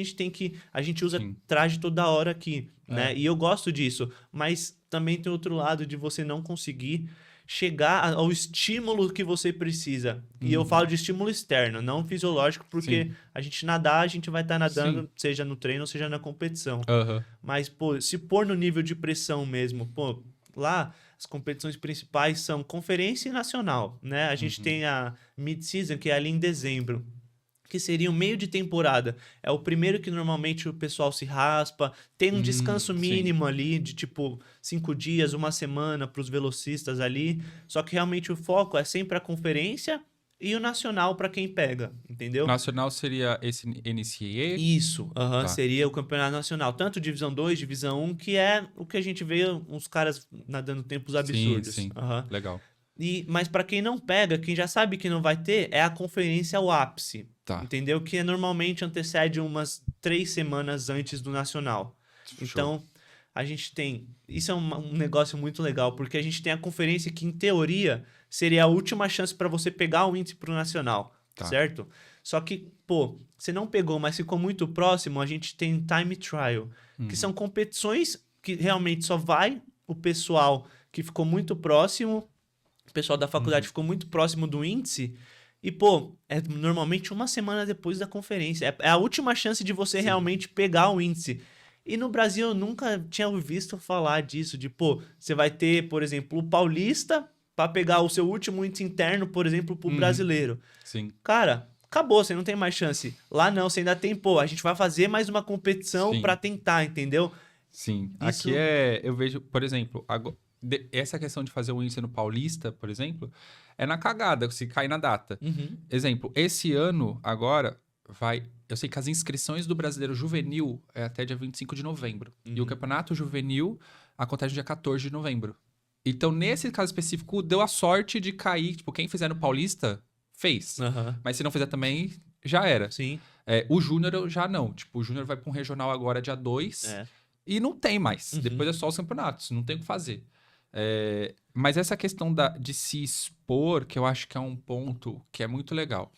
gente usa Sim. traje toda hora aqui, É. né? E eu gosto disso, mas também tem outro lado de você não conseguir chegar ao estímulo que você precisa. E eu falo Uhum. de estímulo externo, não fisiológico, porque Sim. a gente nadar, a gente vai estar Sim. nadando, seja no treino, seja na competição. Aham. Mas, pô, se pôr no nível de pressão mesmo, pô, lá as competições principais são conferência e nacional, né? A gente Uhum. tem a mid-season, que é ali em dezembro, que seria o meio de temporada. É o primeiro que normalmente o pessoal se raspa, tem um descanso Sim. mínimo ali de tipo 5 dias, uma semana para os velocistas ali. Só que realmente o foco é sempre a conferência e o nacional para quem pega, entendeu? Nacional seria esse NCAA? Isso, aham, Tá. seria o campeonato nacional, tanto Divisão 2, Divisão 1, que é o que a gente vê uns caras nadando tempos Sim, absurdos. sim. Aham. Legal. Mas para quem não pega, quem já sabe que não vai ter, é a conferência ao ápice, Tá. entendeu? Que normalmente antecede umas 3 semanas antes do nacional. Show. Então, a gente tem. Isso é um negócio muito legal, porque a gente tem a conferência que, em teoria, seria a última chance para você pegar o índice pro nacional, Tá. certo? Só que, pô, você não pegou, mas ficou muito próximo, a gente tem time trial, que Uhum. são competições que realmente só vai o pessoal que ficou muito próximo, o pessoal da faculdade Uhum. ficou muito próximo do índice. E, pô, é normalmente uma semana depois da conferência. É a última chance de você Sim. realmente pegar o índice. E no Brasil eu nunca tinha visto falar disso, de, pô, você vai ter, por exemplo, o paulista para pegar o seu último índice interno, por exemplo, pro Uhum. brasileiro. Sim. Cara, acabou, você não tem mais chance. Lá não, você ainda tem, pô, a gente vai fazer mais uma competição para Sim. tentar, entendeu? Sim. Aqui Isso. eu vejo, por exemplo, essa questão de fazer o índice no Paulista, por exemplo, é na cagada, se cai na data. Uhum. Exemplo, esse ano, agora, vai. Eu sei que as inscrições do Brasileiro Juvenil é até dia 25 de novembro. E o Uhum. Campeonato Juvenil acontece no dia 14 de novembro. Então, nesse caso específico, deu a sorte de cair. Tipo, quem fizer no Paulista, fez. Aham. Mas se não fizer também, já era. Sim. O Júnior já não. Tipo, o Júnior vai para um regional agora dia 2 É. e não tem mais. Uhum. Depois é só os campeonatos, não tem o que fazer. Mas essa questão de se expor, que eu acho que é um ponto que é muito legal.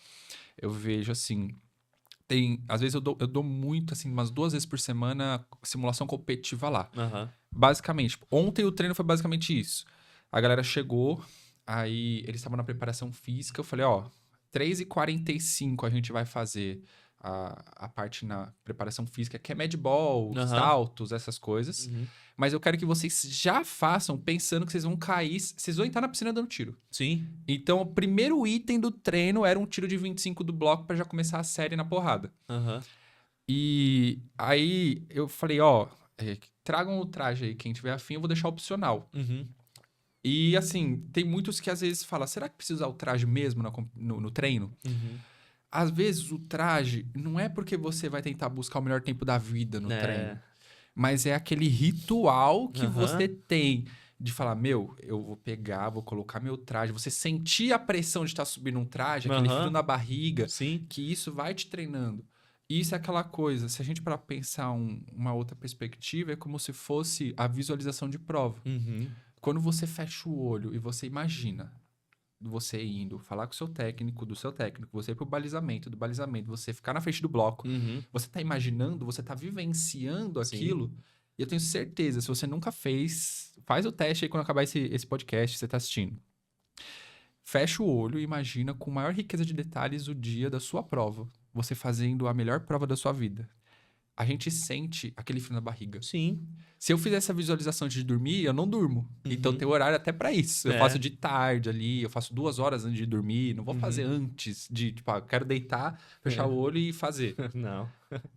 Eu vejo assim, às vezes eu dou muito, assim, umas 2 vezes por semana simulação competitiva lá. Aham. Basicamente, tipo, ontem o treino foi basicamente isso. A galera chegou, aí eles estavam na preparação física, eu falei, ó, 3h45 a gente vai fazer a parte na preparação física, que é medball, Aham. saltos, essas coisas. Uhum. Mas eu quero que vocês já façam pensando que vocês vão cair, vocês vão entrar na piscina dando tiro. Sim. Então, o primeiro item do treino era um tiro de 25 do bloco pra já começar a série na porrada. Aham. E aí eu falei, ó, tragam o traje aí, quem tiver afim, eu vou deixar opcional. Uhum. E assim, tem muitos que às vezes falam, será que precisa usar o traje mesmo no treino? Uhum. Às vezes o traje não é porque você vai tentar buscar o melhor tempo da vida no treino, É. mas é aquele ritual que você Aham. tem de falar, meu, eu vou pegar, vou colocar meu traje. Você sentir a pressão de estar subindo um traje, aquele frio Aham. na barriga, Sim. que isso vai te treinando. Isso é aquela coisa, se a gente para pensar uma outra perspectiva, é como se fosse a visualização de prova. Uhum. Quando você fecha o olho e você imagina você indo falar com o seu técnico, do seu técnico, você ir pro balizamento, do balizamento, você ficar na frente do bloco, Uhum. você tá imaginando, você tá vivenciando Sim. aquilo. E eu tenho certeza, se você nunca fez, faz o teste aí quando acabar esse podcast que você tá assistindo. Fecha o olho e imagina com maior riqueza de detalhes o dia da sua prova. Você fazendo a melhor prova da sua vida. A gente sente aquele frio na barriga. Sim. Se eu fizer essa visualização antes de dormir, eu não durmo. Então Uhum. tem horário até pra isso. Eu É. faço de tarde ali, eu faço 2 horas antes de dormir. Não vou fazer Uhum. antes de, tipo, eu quero deitar, fechar o olho e fazer. Não.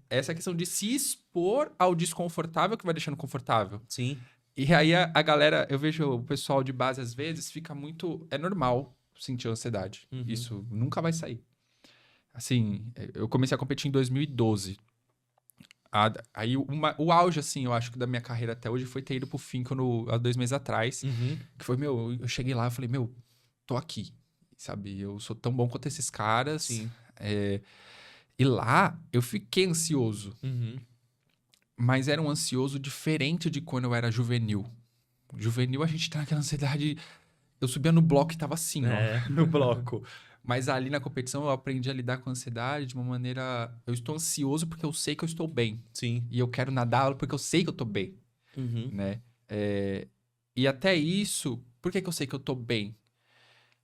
Essa é a questão de se expor ao desconfortável que vai deixando confortável. Sim. E aí a galera, eu vejo o pessoal de base às vezes fica muito. É normal sentir ansiedade. Uhum. Isso nunca vai sair. Assim, eu comecei a competir em 2012. Aí o auge, assim, eu acho que da minha carreira até hoje foi ter ido pro Finco há 2 meses atrás. Uhum. Que foi, eu cheguei lá e falei, tô aqui. Sabe? Eu sou tão bom quanto esses caras. Sim. E lá eu fiquei ansioso. Uhum. Mas era um ansioso diferente de quando eu era juvenil. Juvenil, a gente tá naquela ansiedade. Eu subia no bloco e tava assim, ó, no bloco. Mas ali na competição eu aprendi a lidar com a ansiedade de uma maneira. Eu estou ansioso porque eu sei que eu estou bem. Sim. E eu quero nadar porque eu sei que eu tô bem, Uhum. né? E até isso, por que eu sei que eu tô bem?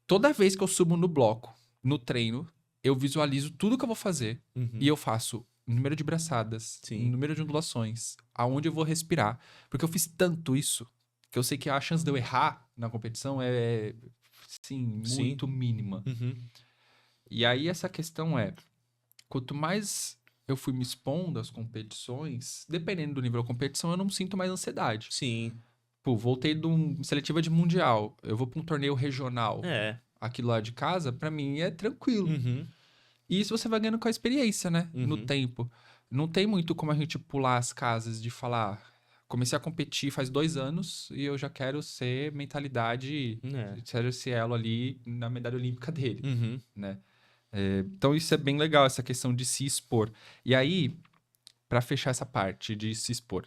Toda vez que eu subo no bloco, no treino, eu visualizo tudo que eu vou fazer. Uhum. E eu faço número de braçadas, Sim. número de ondulações, aonde eu vou respirar. Porque eu fiz tanto isso, que eu sei que a chance de eu errar na competição é, sim, muito mínima. Uhum. E aí essa questão é, quanto mais eu fui me expondo às competições, dependendo do nível da competição, eu não sinto mais ansiedade. Sim. Pô, voltei de uma seletiva de mundial, eu vou para um torneio regional, É. aquilo lá de casa, pra mim é tranquilo. Uhum. E isso você vai ganhando com a experiência, né? No Uhum. tempo. Não tem muito como a gente pular as casas de falar. Comecei a competir faz 2 anos e eu já quero ser mentalidade, É. ser esse elo ali na medalha olímpica dele, Uhum. né? Então isso é bem legal, essa questão de se expor. E aí, pra fechar essa parte de se expor,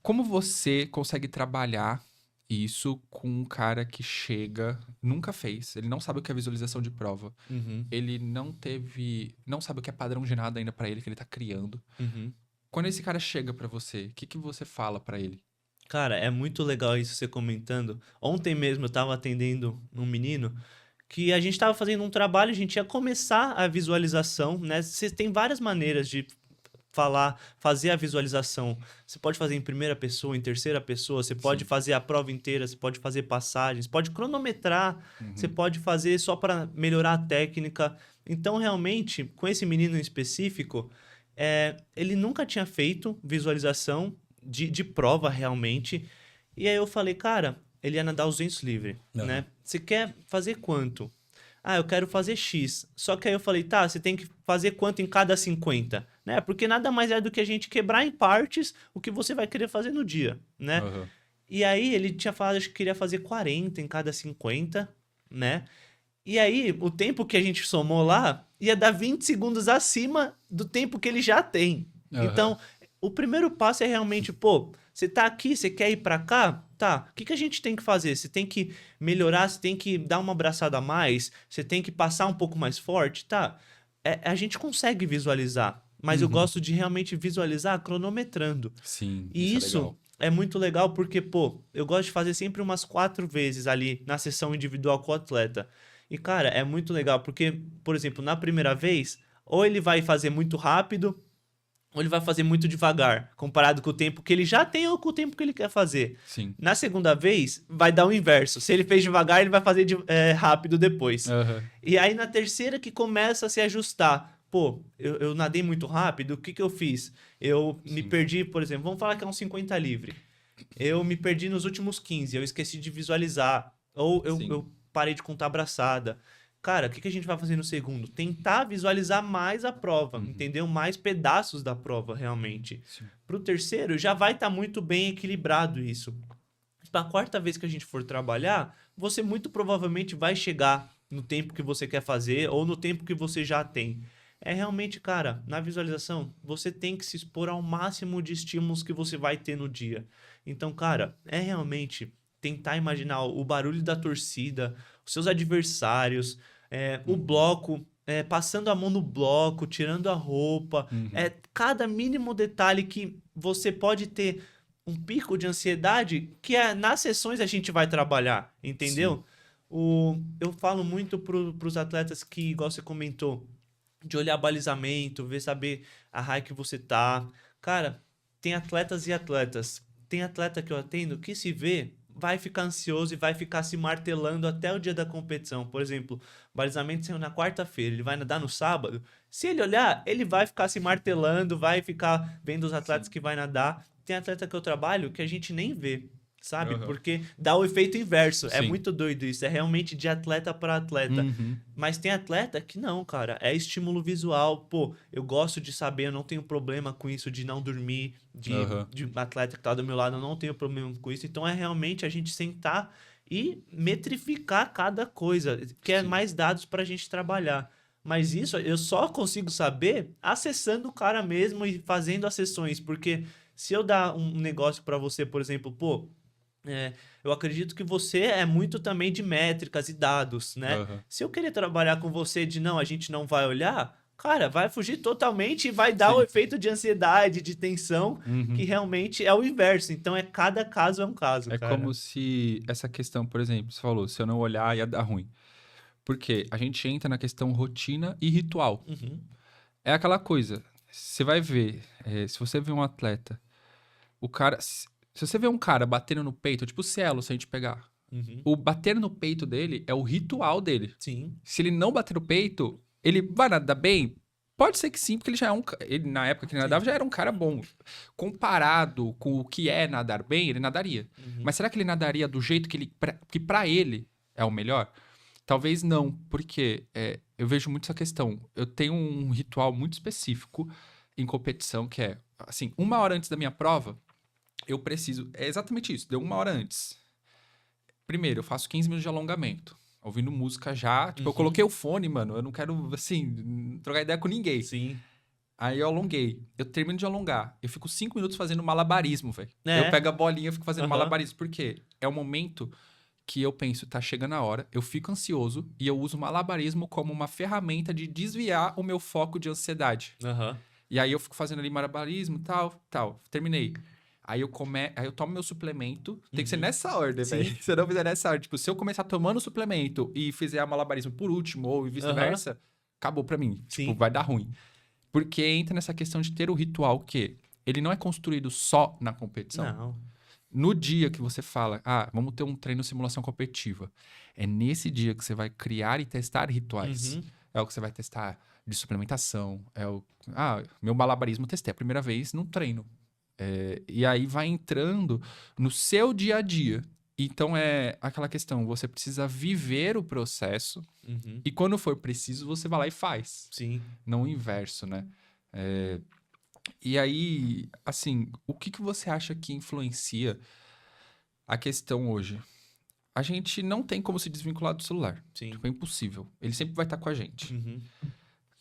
como você consegue trabalhar isso com um cara que chega, nunca fez, ele não sabe o que é visualização de prova, Uhum. ele não sabe o que é padrão de nada ainda pra ele, que ele tá criando. Uhum. Quando esse cara chega pra você, o que você fala pra ele? Cara, é muito legal isso você comentando. Ontem mesmo eu tava atendendo um menino que a gente tava fazendo um trabalho, a gente ia começar a visualização, né? Você tem várias maneiras de fazer a visualização. Você pode fazer em primeira pessoa, em terceira pessoa, você pode Sim. fazer a prova inteira, você pode fazer passagens, pode cronometrar, Uhum. você pode fazer só para melhorar a técnica. Então, realmente, com esse menino em específico, ele nunca tinha feito visualização de prova realmente. E aí eu falei, cara, ele ia nadar os 200 livre, Uhum. né? Você quer fazer quanto? Ah, eu quero fazer X. Só que aí eu falei, tá, você tem que fazer quanto em cada 50, né? Porque nada mais é do que a gente quebrar em partes o que você vai querer fazer no dia, né? Uhum. E aí ele tinha falado, acho que queria fazer 40 em cada 50, né? E aí o tempo que a gente somou lá ia dar 20 segundos acima do tempo que ele já tem. Uhum. Então, o primeiro passo é realmente, pô, você tá aqui, você quer ir pra cá? Tá, o que a gente tem que fazer? Você tem que melhorar, você tem que dar uma abraçada a mais, você tem que passar um pouco mais forte? Tá, a gente consegue visualizar, mas eu Uhum. gosto de realmente visualizar cronometrando. Sim, E isso é isso legal. é muito legal porque, pô, eu gosto de fazer sempre umas 4 vezes ali na sessão individual com o atleta. E, cara, é muito legal porque, por exemplo, na primeira vez, ou ele vai fazer muito rápido, ou ele vai fazer muito devagar, comparado com o tempo que ele já tem ou com o tempo que ele quer fazer. Sim. Na segunda vez, vai dar o inverso. Se ele fez devagar, ele vai fazer rápido depois. Uhum. E aí, na terceira que começa a se ajustar. Pô, eu nadei muito rápido, o que eu fiz? Eu me Sim. perdi, por exemplo, vamos falar que é um 50 livre. Eu me perdi nos últimos 15, eu esqueci de visualizar. Ou Sim. eu parei de contar abraçada. Cara, o que a gente vai fazer no segundo? Tentar visualizar mais a prova, entendeu? Mais pedaços da prova, realmente. Sim. Pro terceiro, já vai estar muito bem equilibrado isso. Na quarta vez que a gente for trabalhar, você muito provavelmente vai chegar no tempo que você quer fazer ou no tempo que você já tem. É realmente, cara, na visualização, você tem que se expor ao máximo de estímulos que você vai ter no dia. Então, cara, é realmente tentar imaginar o barulho da torcida, os seus adversários, o bloco, passando a mão no bloco, tirando a roupa, cada mínimo detalhe que você pode ter um pico de ansiedade que nas sessões a gente vai trabalhar, entendeu? Eu falo muito pros atletas que, igual você comentou, de olhar balizamento, saber a raia que você tá. Cara, tem atletas e atletas. Tem atleta que eu atendo que se vê, vai ficar ansioso e vai ficar se martelando até o dia da competição. Por exemplo, balizamento saiu na quarta-feira, ele vai nadar no sábado. Se ele olhar, ele vai ficar se martelando, vai ficar vendo os atletas que vai nadar. Tem atleta que eu trabalho que a gente nem vê, sabe? Porque dá o efeito inverso. É muito doido isso. É realmente de atleta para atleta. Mas tem atleta que não, cara. É estímulo visual. Pô, eu gosto de saber, eu não tenho problema com isso de não dormir. De atleta que tá do meu lado, eu não tenho problema com isso. Então é realmente a gente sentar e metrificar cada coisa. Que é mais dados pra gente trabalhar. Mas isso eu só consigo saber acessando o cara mesmo e fazendo as sessões. Porque se eu dar um negócio pra você, por exemplo, pô, eu acredito que você é muito também de métricas e dados, né? Se eu querer trabalhar com você de não, a gente não vai olhar, cara, vai fugir totalmente e vai dar o efeito de ansiedade, de tensão, que realmente é o inverso. Então, cada caso é um caso, cara. Como se essa questão, por exemplo, você falou, se eu não olhar ia dar ruim. Porque a gente entra na questão rotina e ritual. É aquela coisa, você vai ver, se você vê um atleta, o cara... Se você vê um cara batendo no peito, tipo o Cielo, se a gente pegar, o bater no peito dele é o ritual dele. Sim. Se ele não bater no peito, ele vai nadar bem? Pode ser que sim, porque ele já é ele, na época que ele nadava, já era um cara bom. Comparado com o que é nadar bem, ele nadaria. Mas será que ele nadaria do jeito que pra ele é o melhor? Talvez não, porque eu vejo muito essa questão. Eu tenho um ritual muito específico em competição, que é, assim, 1 hora antes da minha prova, eu preciso... É exatamente isso, deu 1 hora antes. Primeiro, eu faço 15 minutos de alongamento. Ouvindo música já. Tipo, eu coloquei o fone, mano. Eu não quero, assim, trocar ideia com ninguém. Sim. Aí eu alonguei. Eu termino de alongar. Eu fico 5 minutos fazendo malabarismo, velho. Eu pego a bolinha e fico fazendo malabarismo. Por quê? É o momento que eu penso, tá chegando a hora, eu fico ansioso e eu uso o malabarismo como uma ferramenta de desviar o meu foco de ansiedade. E aí eu fico fazendo ali malabarismo, tal. Terminei. Aí eu tomo meu suplemento. Tem que ser nessa ordem, velho. Se eu não fizer nessa ordem. Tipo, se eu começar tomando suplemento e fizer a malabarismo por último, ou vice-versa, acabou pra mim. Tipo, vai dar ruim. Porque entra nessa questão de ter o ritual que ele não é construído só na competição. Não. No dia que você fala, vamos ter um treino simulação competitiva. É nesse dia que você vai criar e testar rituais. É o que você vai testar de suplementação. Meu malabarismo eu testei a primeira vez num treino. E aí vai entrando no seu dia a dia. Então é aquela questão, você precisa viver o processo e quando for preciso você vai lá e faz. Sim. Não o inverso, né? E aí, assim, o que você acha que influencia a questão hoje? A gente não tem como se desvincular do celular. Sim. Tipo, é impossível. Ele sempre vai estar com a gente.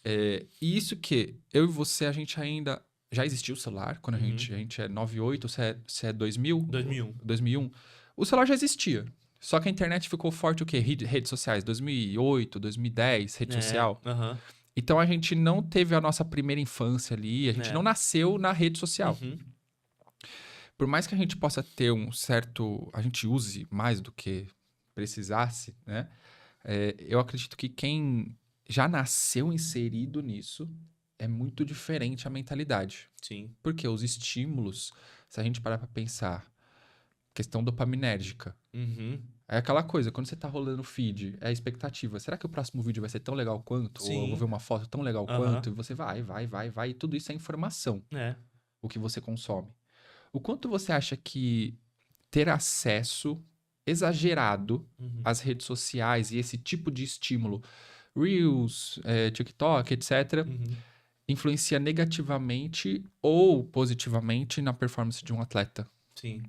E isso que eu e você, a gente ainda... Já existiu o celular, quando a gente é 98, você é 2000? 2001. 2001. O celular já existia. Só que a internet ficou forte o quê? Redes sociais. 2008, 2010, rede social. Então, a gente não teve a nossa primeira infância ali. A gente não nasceu na rede social. Por mais que a gente possa ter um certo... A gente use mais do que precisasse, né? Eu acredito que quem já nasceu inserido nisso... é muito diferente a mentalidade. Sim. Porque os estímulos, se a gente parar pra pensar, questão dopaminérgica. É aquela coisa, quando você tá rolando o feed, é a expectativa. Será que o próximo vídeo vai ser tão legal quanto? Sim. Ou eu vou ver uma foto tão legal quanto? E você vai. E tudo isso é informação. O que você consome. O quanto você acha que ter acesso exagerado às redes sociais e esse tipo de estímulo, Reels, TikTok, etc., influencia negativamente ou positivamente na performance de um atleta? Sim.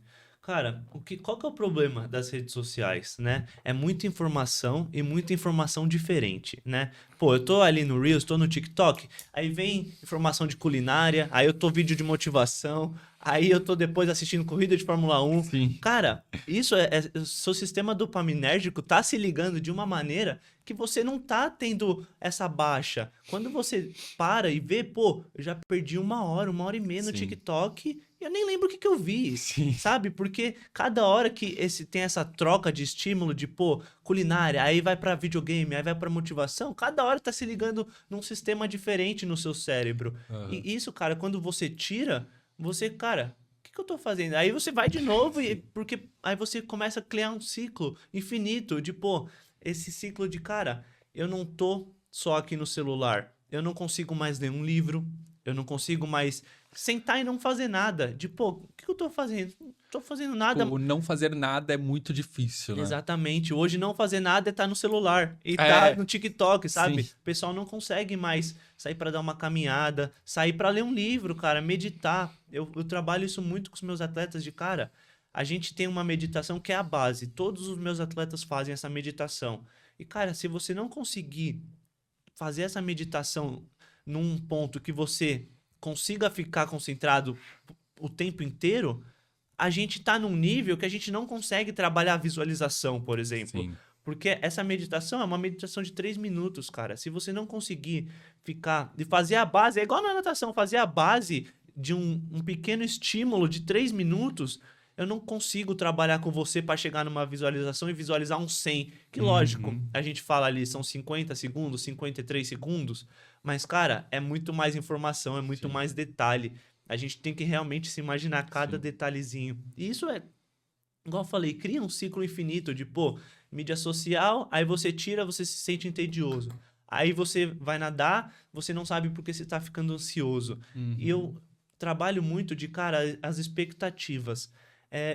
Cara, qual que é o problema das redes sociais, né? É muita informação e muita informação diferente, né? Pô, eu tô ali no Reels, tô no TikTok, aí vem informação de culinária, aí eu tô vídeo de motivação, aí eu tô depois assistindo corrida de Fórmula 1. Sim. Cara, isso o seu sistema dopaminérgico tá se ligando de uma maneira que você não tá tendo essa baixa. Quando você para e vê, pô, eu já perdi 1 hora e meia no Sim. TikTok e eu nem lembro o que eu vi. Sim. Sabe? Porque cada hora que tem essa troca de estímulo de, pô, culinária, aí vai pra videogame, aí vai pra motivação, cada hora tá se ligando num sistema diferente no seu cérebro. Aham. E isso, cara, quando você tira, você, cara, o que eu tô fazendo? Aí você vai de novo e porque aí você começa a criar um ciclo infinito de, pô, esse ciclo de, cara, eu não tô só aqui no celular. Eu não consigo mais ler um livro, eu não consigo mais sentar e não fazer nada. De, pô, o que eu tô fazendo? Não tô fazendo nada. O não fazer nada é muito difícil, né? Exatamente. Hoje não fazer nada é estar no celular e tá É, no TikTok, sabe? sim. O pessoal não consegue mais sair para dar uma caminhada, sair para ler um livro, cara, meditar. Eu trabalho isso muito com os meus atletas de cara. A gente tem uma meditação que é a base. Todos os meus atletas fazem essa meditação. E, cara, se você não conseguir fazer essa meditação num ponto que você consiga ficar concentrado o tempo inteiro, a gente tá num nível que a gente não consegue trabalhar a visualização, por exemplo. Sim. Porque essa meditação é uma meditação de 3 minutos, cara. Se você não conseguir ficar e fazer a base, é igual na natação, fazer a base de um pequeno estímulo de 3 minutos, eu não consigo trabalhar com você para chegar numa visualização e visualizar um 100. Que lógico, Uhum. a gente fala ali, são 50 segundos, 53 segundos, mas, cara, é muito mais informação, é muito Sim. mais detalhe. A gente tem que realmente se imaginar cada Sim. detalhezinho. E isso é, igual eu falei, cria um ciclo infinito de, pô, mídia social, aí você tira, você se sente entedioso. Aí você vai nadar, você não sabe porque você tá ficando ansioso. E Uhum. eu trabalho muito de, cara, as expectativas.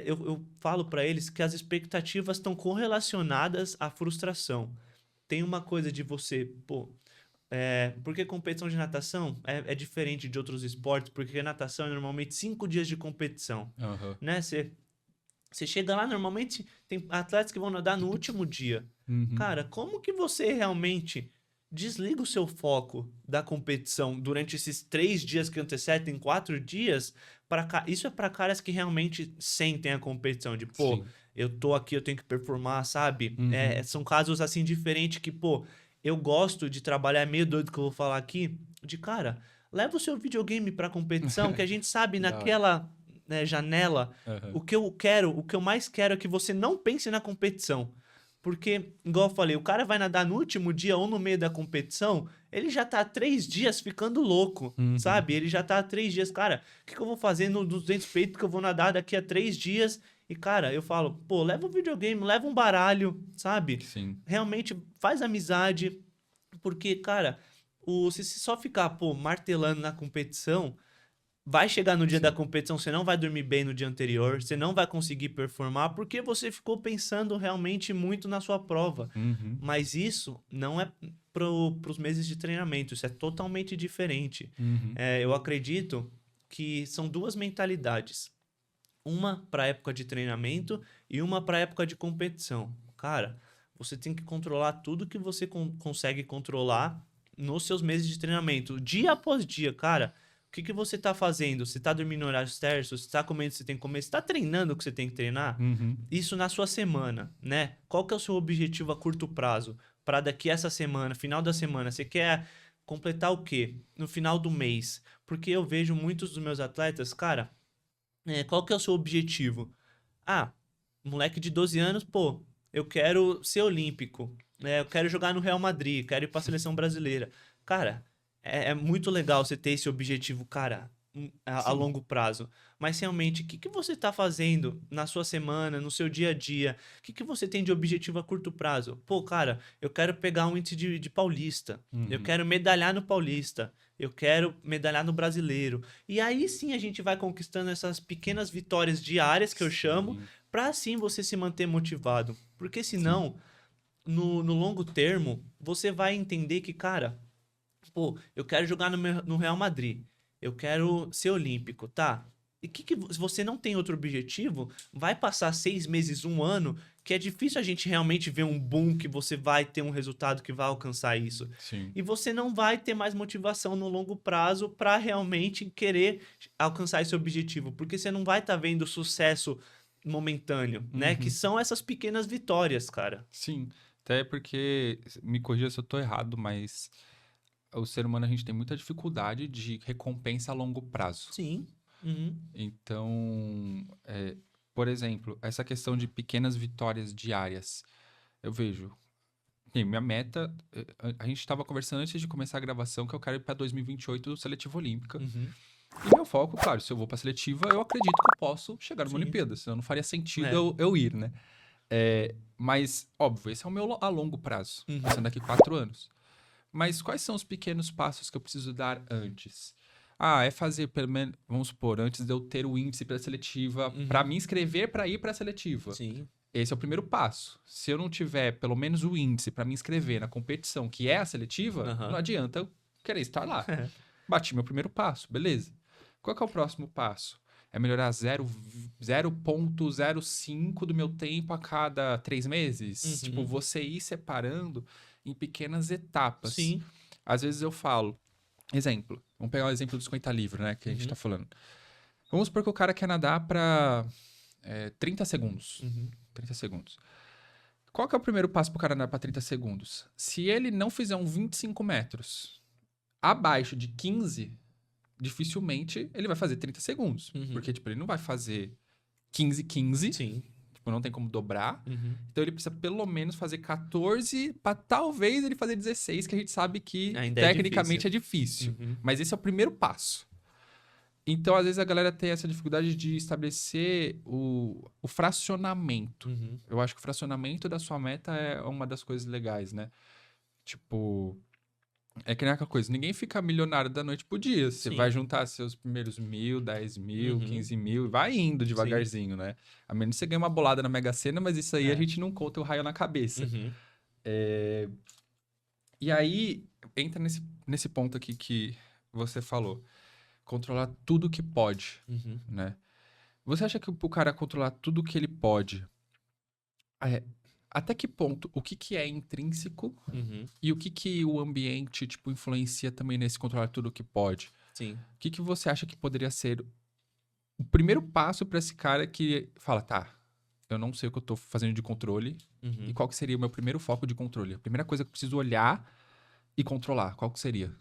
Eu falo pra eles que as expectativas estão correlacionadas à frustração. Tem uma coisa de você, pô, porque competição de natação é diferente de outros esportes, porque natação é normalmente 5 dias de competição, Aham. né? Você chega lá, normalmente tem atletas que vão nadar no último dia. Uhum. Cara, como que você realmente desliga o seu foco da competição durante esses 3 dias que antecedem 4 dias? Isso é para caras que realmente sentem a competição, de, pô, Sim. eu tô aqui, eu tenho que performar, sabe? Uhum. São casos assim diferentes que, pô, eu gosto de trabalhar, é meio doido que eu vou falar aqui, de cara, leva o seu videogame pra competição, que a gente sabe Da hora. naquela, né, janela Aham. o que eu quero, o que eu mais quero é que você não pense na competição. Porque, igual eu falei, o cara vai nadar no último dia ou no meio da competição, ele já tá há 3 dias ficando louco, Uhum. sabe? Ele já tá há 3 dias, cara, o que eu vou fazer no 200 peitos que eu vou nadar daqui a 3 dias? E, cara, eu falo, pô, leva um videogame, leva um baralho, sabe? Sim. Realmente faz amizade, porque, cara, se você só ficar, pô, martelando na competição, vai chegar no dia da Sim. competição, você não vai dormir bem no dia anterior, você não vai conseguir performar porque você ficou pensando realmente muito na sua prova. Uhum. Mas isso não é para os meses de treinamento, isso é totalmente diferente. Uhum. Eu acredito que são duas mentalidades. Uma para a época de treinamento e uma para a época de competição. Cara, você tem que controlar tudo que você consegue controlar nos seus meses de treinamento, dia após dia, cara. O que você tá fazendo? Você tá dormindo no horário certo? Você tá comendo o que você tem que comer? Você tá treinando o que você tem que treinar? Uhum. Isso na sua semana, né? Qual que é o seu objetivo a curto prazo? Para daqui essa semana, final da semana, você quer completar o quê? No final do mês. Porque eu vejo muitos dos meus atletas, cara, qual que é o seu objetivo? Ah, moleque de 12 anos, pô, eu quero ser olímpico, né? Eu quero jogar no Real Madrid, quero ir pra seleção brasileira. Cara, é muito legal você ter esse objetivo, cara, a Sim. longo prazo. Mas realmente, o que você tá fazendo na sua semana, no seu dia a dia? O que você tem de objetivo a curto prazo? Pô, cara, eu quero pegar um índice de paulista. Eu Uhum. quero medalhar no paulista. Eu quero medalhar no brasileiro. E aí sim a gente vai conquistando essas pequenas vitórias diárias que eu chamo, Sim. para assim você se manter motivado. Porque Sim. senão, no longo termo, você vai entender que, cara, pô, eu quero jogar no Real Madrid. Eu quero ser olímpico, tá? se você não tem outro objetivo, vai passar 6 meses, 1 ano, que é difícil a gente realmente ver um boom que você vai ter um resultado que vai alcançar isso. Sim. E você não vai ter mais motivação no longo prazo para realmente querer alcançar esse objetivo, porque você não vai estar vendo sucesso momentâneo, né? Que são essas pequenas vitórias, cara. Sim. Até porque, me corrija se eu tô errado, mas o ser humano, a gente tem muita dificuldade de recompensa a longo prazo. Sim. Uhum. Então, por exemplo, essa questão de pequenas vitórias diárias, eu vejo. Minha meta, a gente estava conversando antes de começar a gravação que eu quero ir para 2028 seletiva olímpica. Uhum. E meu foco, claro, se eu vou para seletiva, eu acredito que eu posso chegar numa Sim. Olimpíada, senão não faria sentido É. eu ir, né? Mas, óbvio, esse é o meu a longo prazo, Uhum. pensando daqui 4 anos. Mas quais são os pequenos passos que eu preciso dar antes? É fazer, pelo menos, vamos supor, antes de eu ter o índice para seletiva, para me inscrever para ir para a seletiva. Sim. Esse é o primeiro passo. Se eu não tiver pelo menos o índice para me inscrever na competição, que é a seletiva, Aham. não adianta eu querer estar lá. Bati meu primeiro passo, beleza. Qual que é o próximo passo? É melhorar 0,05 do meu tempo a cada 3 meses? Uhum. Tipo, você ir separando em pequenas etapas. Sim. Às vezes eu falo, exemplo, vamos pegar o exemplo dos 50 livros, né, que a gente tá falando. Vamos supor que o cara quer nadar para 30 segundos. 30 segundos. Qual que é o primeiro passo pro cara nadar para 30 segundos? Se ele não fizer um 25 metros abaixo de 15, dificilmente ele vai fazer 30 segundos. Porque, tipo, ele não vai fazer 15. Sim. Tipo, não tem como dobrar. Então, ele precisa pelo menos fazer 14 para talvez ele fazer 16, que a gente sabe que Ainda é tecnicamente é difícil. Mas esse é o primeiro passo. Então, às vezes, a galera tem essa dificuldade de estabelecer o fracionamento. Eu acho que o fracionamento da sua meta é uma das coisas legais, né? Tipo, é que nem aquela coisa, ninguém fica milionário da noite pro dia. Você Sim. vai juntar seus primeiros 1.000, 10.000, 15.000 e vai indo devagarzinho, né? A menos que você ganhe uma bolada na Mega Sena, mas isso aí a gente não conta o raio na cabeça. E aí, entra nesse ponto aqui que você falou. Controlar tudo que pode, né? Você acha que o cara controlar tudo que ele pode, até que ponto, o que é intrínseco e o que o ambiente, tipo, influencia também nesse controlar tudo que pode? Sim. O que você acha que poderia ser o primeiro passo para esse cara que fala, tá, eu não sei o que eu tô fazendo de controle e qual que seria o meu primeiro foco de controle? A primeira coisa que eu preciso olhar e controlar, qual que seria?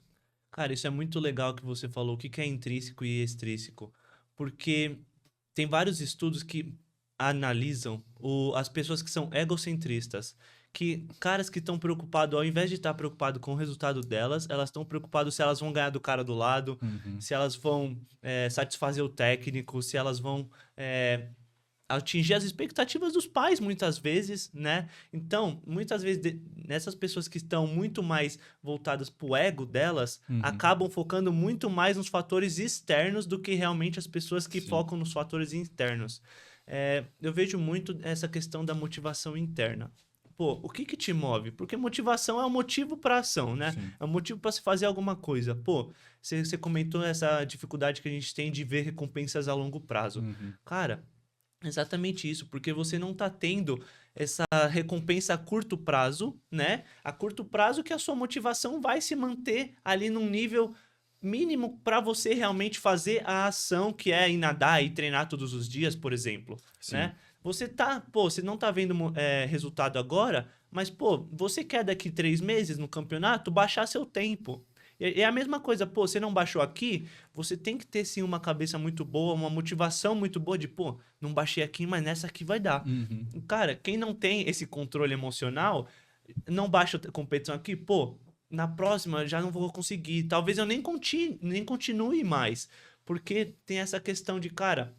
Cara, isso é muito legal que você falou, o que é intrínseco e extrínseco. Porque tem vários estudos que analisam as pessoas que são egocentristas. Que caras que estão preocupados, ao invés de estar preocupado com o resultado delas, elas estão preocupadas se elas vão ganhar do cara do lado, se elas vão satisfazer o técnico, se elas vão atingir as expectativas dos pais, muitas vezes, né? Então, muitas vezes, nessas pessoas que estão muito mais voltadas pro ego delas, acabam focando muito mais nos fatores externos do que realmente as pessoas que focam nos fatores internos. Eu vejo muito essa questão da motivação interna. Pô, o que te move? Porque motivação é um motivo para ação, né? Sim. É um motivo para se fazer alguma coisa. Pô, você comentou essa dificuldade que a gente tem de ver recompensas a longo prazo. Cara, exatamente isso, porque você não tá tendo essa recompensa a curto prazo, né? A curto prazo que a sua motivação vai se manter ali num nível mínimo para você realmente fazer a ação que é ir nadar e treinar todos os dias, por exemplo, né? Você não tá vendo resultado agora, mas, pô, você quer daqui 3 meses no campeonato baixar seu tempo. É a mesma coisa, pô, você não baixou aqui, você tem que ter sim uma cabeça muito boa, uma motivação muito boa de, pô, não baixei aqui, mas nessa aqui vai dar. Cara, quem não tem esse controle emocional, não baixa a competição aqui, pô, na próxima já não vou conseguir. Talvez eu nem continue mais, porque tem essa questão de, cara,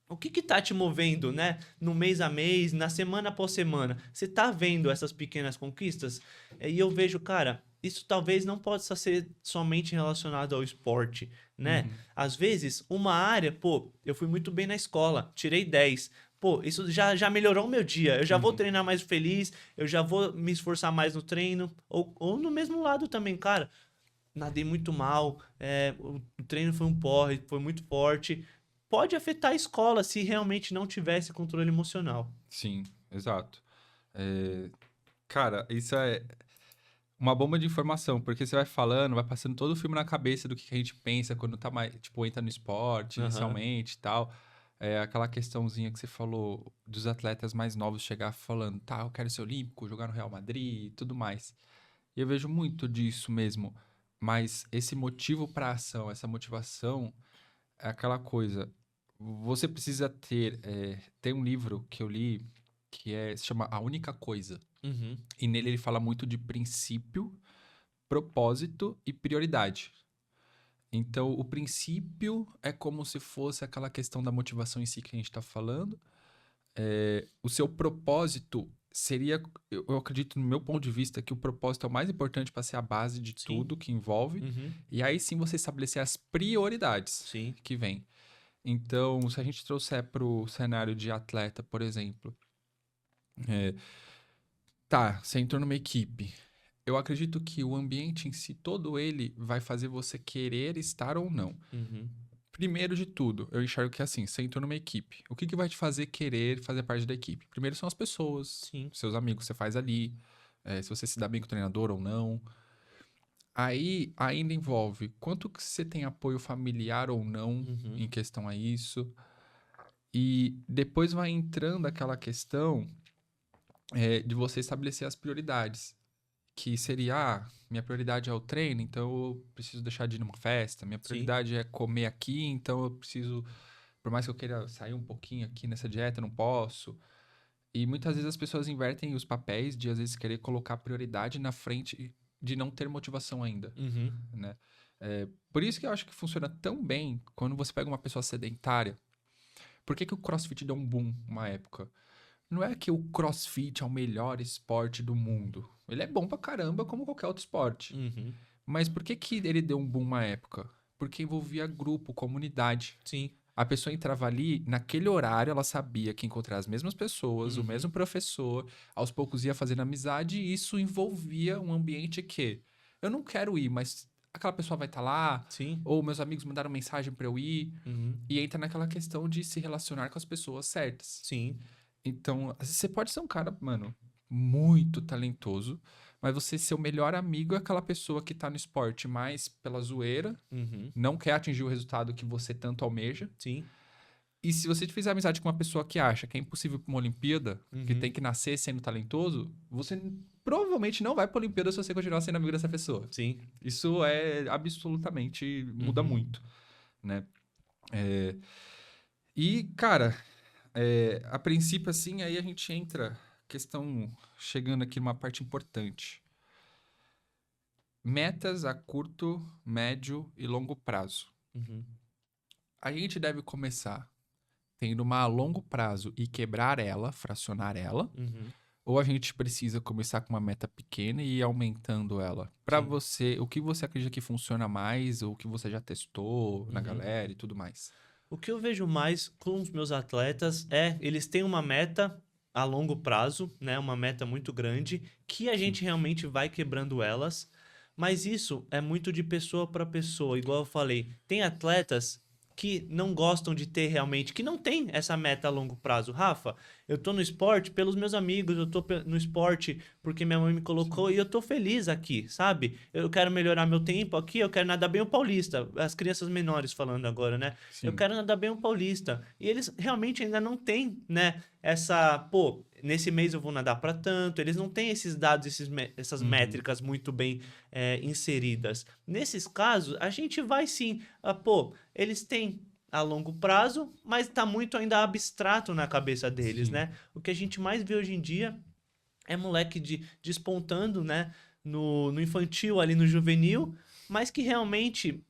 o que tá te movendo, né? No mês a mês, na semana após semana. Você tá vendo essas pequenas conquistas? E eu vejo, cara, isso talvez não possa ser somente relacionado ao esporte, né? Às vezes, uma área, pô, eu fui muito bem na escola, tirei 10. Pô, isso já melhorou o meu dia. Eu já vou treinar mais feliz, eu já vou me esforçar mais no treino. Ou no mesmo lado também, cara. Nadei muito mal, o treino foi um porre, foi muito forte. pode afetar a escola se realmente não tiver esse controle emocional. Sim, exato. É, cara, isso é uma bomba de informação, porque você vai falando, vai passando todo o filme na cabeça do que a gente pensa quando tá mais, tipo, entra no esporte, Aham. inicialmente e tal. É aquela questãozinha que você falou dos atletas mais novos chegar falando, tá, eu quero ser olímpico, jogar no Real Madrid e tudo mais. E eu vejo muito disso mesmo. Mas esse motivo para ação, essa motivação é aquela coisa. Você precisa ter. Tem um livro que eu li se chama A Única Coisa. Uhum. E nele ele fala muito de princípio, propósito e prioridade. Então, o princípio é como se fosse aquela questão da motivação em si que a gente está falando. O seu propósito seria, eu acredito, no meu ponto de vista, que o propósito é o mais importante para ser a base de Sim. tudo que envolve. Uhum. E aí sim você estabelecer as prioridades Sim. que vem. Então, se a gente trouxer para o cenário de atleta, por exemplo, tá, você entrou numa equipe. Eu acredito que o ambiente em si, todo ele, vai fazer você querer estar ou não. Uhum. Primeiro de tudo, eu enxergo que assim, você entrou numa equipe. O que que vai te fazer querer fazer parte da equipe? Primeiro são as pessoas, Sim. seus amigos que você faz ali, se você se dá bem com o treinador ou não. Aí ainda envolve quanto que você tem apoio familiar ou não Uhum. em questão a isso. E depois vai entrando aquela questão de você estabelecer as prioridades. Que seria, minha prioridade é o treino, então eu preciso deixar de ir numa festa. Minha Sim. prioridade é comer aqui, então eu preciso, por mais que eu queira sair um pouquinho aqui nessa dieta, eu não posso. E muitas vezes as pessoas invertem os papéis de às vezes querer colocar prioridade na frente de não ter motivação ainda, Uhum. né? Por isso que eu acho que funciona tão bem quando você pega uma pessoa sedentária. Por que que o CrossFit deu um boom uma época? Não é que o CrossFit é o melhor esporte do mundo. Ele é bom pra caramba como qualquer outro esporte. Uhum. Mas por que que ele deu um boom uma época? Porque envolvia grupo, comunidade. Sim. A pessoa entrava ali, naquele horário ela sabia que ia encontrar as mesmas pessoas, o Uhum. mesmo professor, aos poucos ia fazendo amizade e isso envolvia um ambiente que eu não quero ir, mas aquela pessoa vai estar lá, Sim. ou meus amigos mandaram mensagem pra eu ir, Uhum. e entra naquela questão de se relacionar com as pessoas certas. Sim. Então, você pode ser um cara, mano, muito talentoso, mas você ser o melhor amigo é aquela pessoa que tá no esporte mais pela zoeira, Uhum. não quer atingir o resultado que você tanto almeja. Sim. E se você fizer amizade com uma pessoa que acha que é impossível pra uma Olimpíada, que Uhum. tem que nascer sendo talentoso, você provavelmente não vai pra Olimpíada se você continuar sendo amigo dessa pessoa. Sim. Isso é absolutamente, muda Uhum. muito, né? E, cara, a princípio, assim, aí a gente entra, questão, chegando aqui numa parte importante. Metas a curto, médio e longo prazo. Uhum. A gente deve começar tendo uma a longo prazo e quebrar ela, fracionar ela, Uhum. ou a gente precisa começar com uma meta pequena e ir aumentando ela? Pra Sim. você, o que você acredita que funciona mais, ou o que você já testou na Uhum. galera e tudo mais? O que eu vejo mais com os meus atletas é eles têm uma meta a longo prazo, né? Uma meta muito grande, que a Sim. gente realmente vai quebrando elas. Mas isso é muito de pessoa para pessoa, igual eu falei. Tem atletas que não gostam de ter realmente, que não tem essa meta a longo prazo. Rafa, eu tô no esporte pelos meus amigos, eu tô no esporte porque minha mãe me colocou Sim. e eu tô feliz aqui, sabe? Eu quero melhorar meu tempo aqui, eu quero nadar bem o Paulista. As crianças menores falando agora, né? Eu Sim. quero nadar bem o Paulista. E eles realmente ainda não têm, né, essa, pô, nesse mês eu vou nadar para tanto. Eles não têm esses dados, essas Uhum. métricas muito bem inseridas. Nesses casos, a gente vai sim, pô, eles têm a longo prazo, mas está muito ainda abstrato na cabeça deles, Sim. né? O que a gente mais vê hoje em dia é moleque despontando, né? No infantil, ali no juvenil, mas que realmente,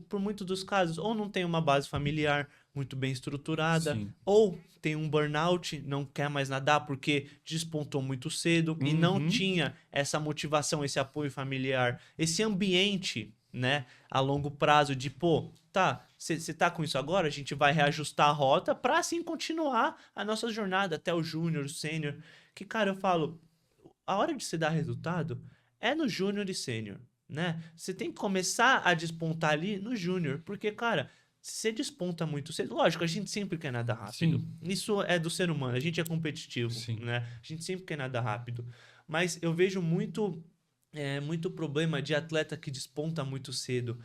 por muitos dos casos, ou não tem uma base familiar muito bem estruturada, Sim. ou tem um burnout, não quer mais nadar porque despontou muito cedo e não Uhum. tinha essa motivação, esse apoio familiar, esse ambiente, né, a longo prazo de, pô, tá, você tá com isso agora, a gente vai reajustar a rota para assim continuar a nossa jornada até o júnior, o sênior. Que, cara, eu falo, a hora de se dar resultado é no júnior e sênior, né? Você tem que começar a despontar ali no júnior, porque, cara, se você desponta muito cedo, lógico, a gente sempre quer nadar rápido. Sim. Isso é do ser humano, a gente é competitivo, Sim. né? A gente sempre quer nadar rápido. Mas eu vejo muito problema de atleta que desponta muito cedo,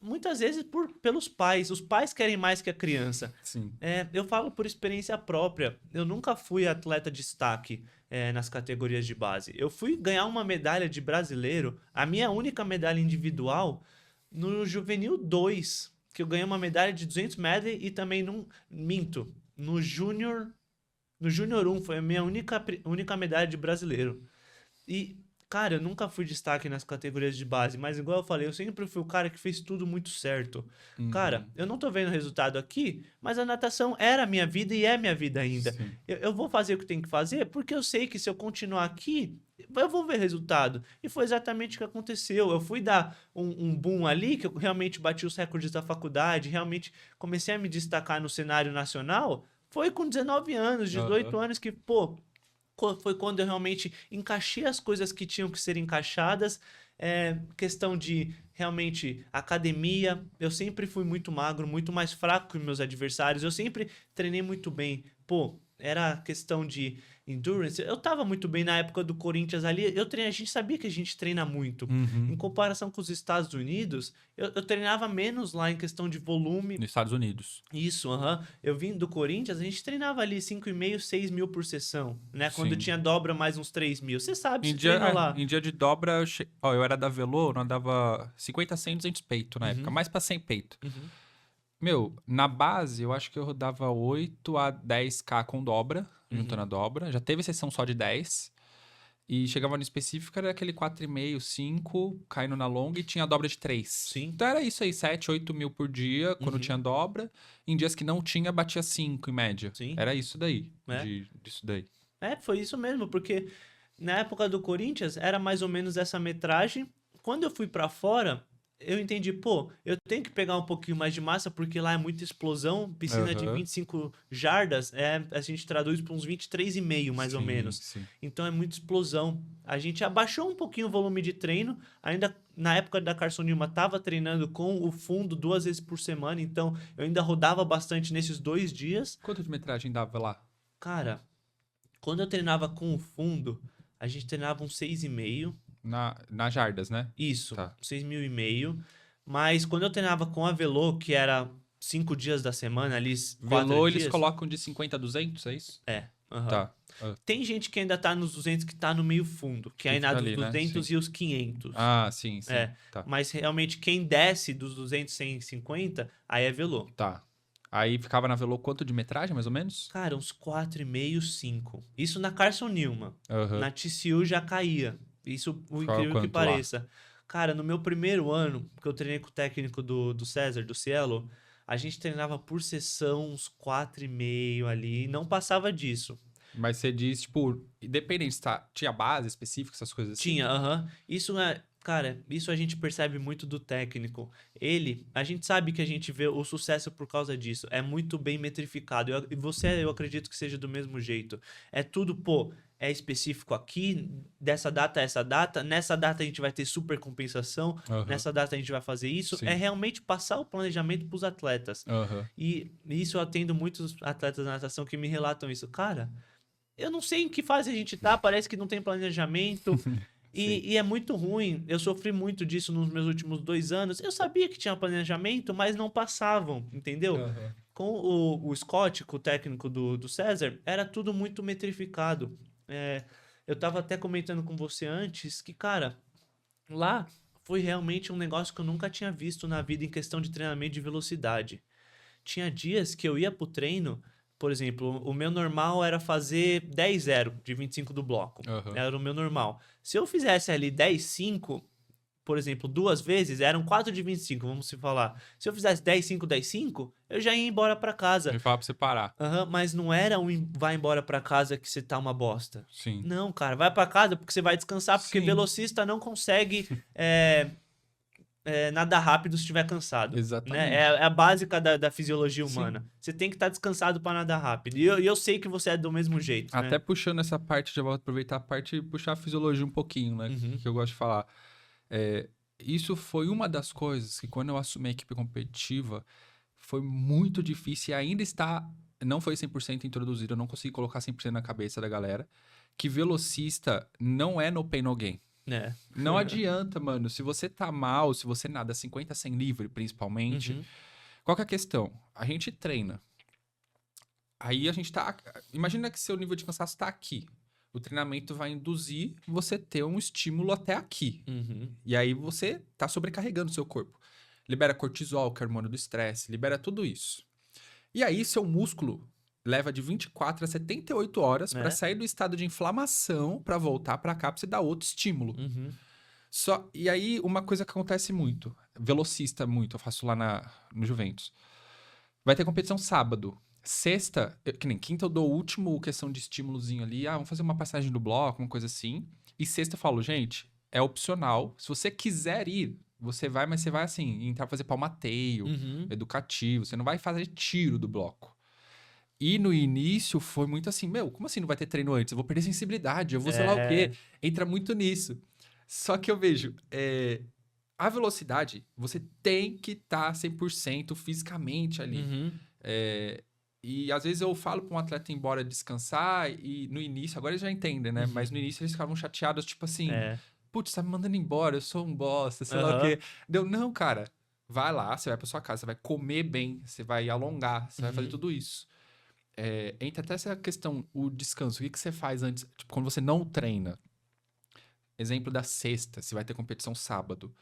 muitas vezes pelos pais. Os pais querem mais que a criança. Sim. Eu falo por experiência própria. Eu nunca fui atleta de destaque nas categorias de base. Eu fui ganhar uma medalha de brasileiro, a minha única medalha individual, no Juvenil 2, que eu ganhei uma medalha de 200 medley e também no Júnior 1 foi a minha única medalha de brasileiro. E, cara, eu nunca fui destaque nas categorias de base, mas igual eu falei, eu sempre fui o cara que fez tudo muito certo. Cara, eu não tô vendo o resultado aqui, mas a natação era a minha vida e é minha vida ainda. Sim. Eu vou fazer o que tem que fazer porque eu sei que se eu continuar aqui, eu vou ver resultado. E foi exatamente o que aconteceu. Eu fui dar um boom ali, que eu realmente bati os recordes da faculdade, realmente comecei a me destacar no cenário nacional. Foi com 19 anos, 18 anos que, pô, foi quando eu realmente encaixei as coisas que tinham que ser encaixadas. Questão de realmente academia, eu sempre fui muito magro, muito mais fraco que meus adversários, eu sempre treinei muito bem. Pô, era questão de endurance, eu tava muito bem na época do Corinthians ali, a gente sabia que a gente treina muito. Em comparação com os Estados Unidos, eu treinava menos lá em questão de volume. Nos Estados Unidos. Isso, eu vim do Corinthians, a gente treinava ali 5.500, 6.000 por sessão, né? Quando Sim. tinha dobra mais uns 3.000. Você sabe, Em você dia, treina lá. em dia de dobra, eu era da Velô, eu nadava 50, 100, 200 peito na época, mais pra 100 peito. Meu, na base, eu acho que eu rodava 8 a 10K com dobra, juntando a dobra. Já teve sessão só de 10. E chegava no específico, era aquele 4,5, 5, caindo na longa e tinha dobra de 3. Sim. Então era isso aí, 7, 8 mil por dia, quando tinha dobra. Em dias que não tinha, batia 5 em média. Sim. Era isso daí, disso daí. Foi isso mesmo, porque na época do Corinthians era mais ou menos essa metragem. Quando eu fui pra fora, eu entendi, pô, eu tenho que pegar um pouquinho mais de massa, porque lá é muita explosão, piscina de 25 jardas, a gente traduz para uns 23,5 mais ou menos. Sim. Então é muita explosão. A gente abaixou um pouquinho o volume de treino, ainda na época da Carson Newman tava treinando com o fundo 2 vezes por semana, então eu ainda rodava bastante nesses 2 dias. Quanto de metragem dava lá? Cara, quando eu treinava com o fundo, a gente treinava uns 6,5. Na jardas, né? Isso, Tá. 6.500. Mas quando eu treinava com a Velô, que era 5 dias da semana ali, 4 Velô, dias... eles colocam de 50 a 200, é isso? Tá. Tem gente que ainda tá nos 200 que tá no meio fundo, que aí nada dos ali, né? 200 e os 500. Ah, sim. Tá. Mas realmente quem desce dos 200 sem 50, aí é Velô. Tá. Aí ficava na Velô quanto de metragem, mais ou menos? Cara, uns 4,5, 5. Isso na Carson Newman. Aham. Na TCU já caía. Isso, o Ficava incrível que quanto pareça. Cara, no meu primeiro ano, que eu treinei com o técnico do César, do Cielo, a gente treinava por sessão uns 4,5 ali, e não passava disso. Mas você diz, tipo, independente, tá? Tinha base específica, essas coisas assim? Tinha. Isso cara, isso a gente percebe muito do técnico. A gente sabe que a gente vê o sucesso por causa disso. É muito bem metrificado. E você, eu acredito que seja do mesmo jeito. É tudo, pô, é específico aqui, dessa data a essa data, nessa data a gente vai ter super compensação, nessa data a gente vai fazer isso. Sim. É realmente passar o planejamento pros atletas. Aham. E isso eu atendo muitos atletas da natação que me relatam isso. Cara, eu não sei em que fase a gente tá, parece que não tem planejamento. E é muito ruim. Eu sofri muito disso nos meus últimos 2 anos. Eu sabia que tinha planejamento, mas não passavam, entendeu? Com o Scott, com o técnico do César, era tudo muito metrificado. Eu tava até comentando com você antes que, cara, lá foi realmente um negócio que eu nunca tinha visto na vida em questão de treinamento de velocidade. Tinha dias que eu ia pro treino, por exemplo, o meu normal era fazer 10,0 de 25 do bloco. Era o meu normal. Se eu fizesse ali 10,5, por exemplo, 2 vezes, eram 4 de 25, vamos se falar. Se eu fizesse 10,5, 10,5, eu já ia embora pra casa. Me fala pra você parar. Mas não era vai embora pra casa que você tá uma bosta. Sim. Não, cara, vai pra casa porque você vai descansar, porque Sim. velocista não consegue nadar rápido se estiver cansado. Exatamente. Né? É a básica da fisiologia humana. Sim. Você tem que estar descansado para nadar rápido. E eu sei que você é do mesmo jeito. Até puxando essa parte, já vou aproveitar a parte e puxar a fisiologia um pouquinho, né? Que eu gosto de falar. Isso foi uma das coisas que quando eu assumi a equipe competitiva, foi muito difícil e ainda está... Não foi 100% introduzido, eu não consegui colocar 100% na cabeça da galera, que velocista não é no pain no gain. É. Não adianta, mano. Se você tá mal, se você nada 50 100 livre, principalmente, Uhum. qual que é a questão? A gente treina. Aí a gente tá... Imagina que seu nível de cansaço tá aqui. O treinamento vai induzir você ter um estímulo até aqui. Uhum. E aí você tá sobrecarregando o seu corpo. Libera cortisol, que é o hormônio do estresse, libera tudo isso. E aí seu músculo leva de 24 a 78 horas para É. sair do estado de inflamação para voltar para cá para você dar outro estímulo. Uhum. E aí uma coisa que acontece muito, velocista muito, eu faço lá no Juventus. Vai ter competição sábado. Sexta, que nem quinta eu dou o último questão de estímulozinho ali. Vamos fazer uma passagem do bloco, uma coisa assim. E sexta eu falo, gente, é opcional. Se você quiser ir, você vai, mas você vai assim, entrar pra fazer palmateio, Uhum. educativo. Você não vai fazer tiro do bloco. E no início foi muito assim, meu, como assim não vai ter treino antes? Eu vou perder sensibilidade, eu vou sei lá o quê. Entra muito nisso. Só que eu vejo, a velocidade, você tem que estar 100% fisicamente ali. Uhum. E às vezes eu falo para um atleta ir embora descansar e no início, agora eles já entendem, né? Uhum. Mas no início eles ficavam chateados, tipo assim, É. putz, tá me mandando embora, eu sou um bosta, sei lá o Aham. quê. Deu, não, cara, vai lá, você vai pra sua casa, você vai comer bem, você vai alongar, você vai fazer Uhum. tudo isso. Entra até essa questão, o descanso, o que você faz antes, tipo, quando você não treina? Exemplo da sexta, se vai ter competição sábado.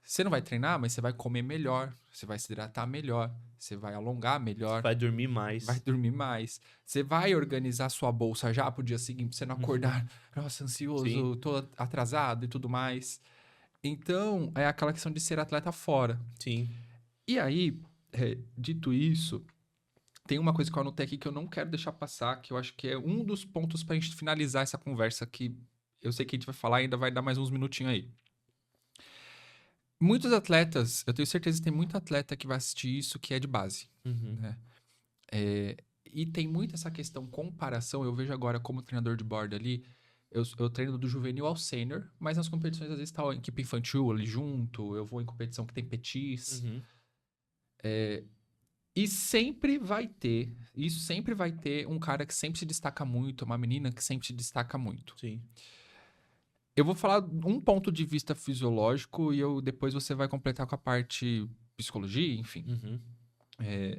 Você não vai treinar, mas você vai comer melhor, você vai se hidratar melhor, você vai alongar melhor, Vai dormir mais. vai dormir mais. Você vai organizar sua bolsa já pro dia seguinte, pra você não acordar, nossa, ansioso, Sim. tô atrasado e tudo mais. Então, é aquela questão de ser atleta fora. Sim. E aí, dito isso, tem uma coisa que eu anotei aqui que eu não quero deixar passar, que eu acho que é um dos pontos pra gente finalizar essa conversa, que eu sei que a gente vai falar e ainda vai dar mais uns minutinhos aí. Muitos atletas, eu tenho certeza que tem muito atleta que vai assistir isso que é de base, Uhum. né? E tem muito essa questão comparação. Eu vejo agora como treinador de borda ali, eu treino do juvenil ao sênior, mas nas competições às vezes tá a equipe infantil ali junto, eu vou em competição que tem petis. Uhum. E isso sempre vai ter um cara que sempre se destaca muito, uma menina que sempre se destaca muito. Sim. Eu vou falar um ponto de vista fisiológico e depois você vai completar com a parte psicologia, enfim. Uhum.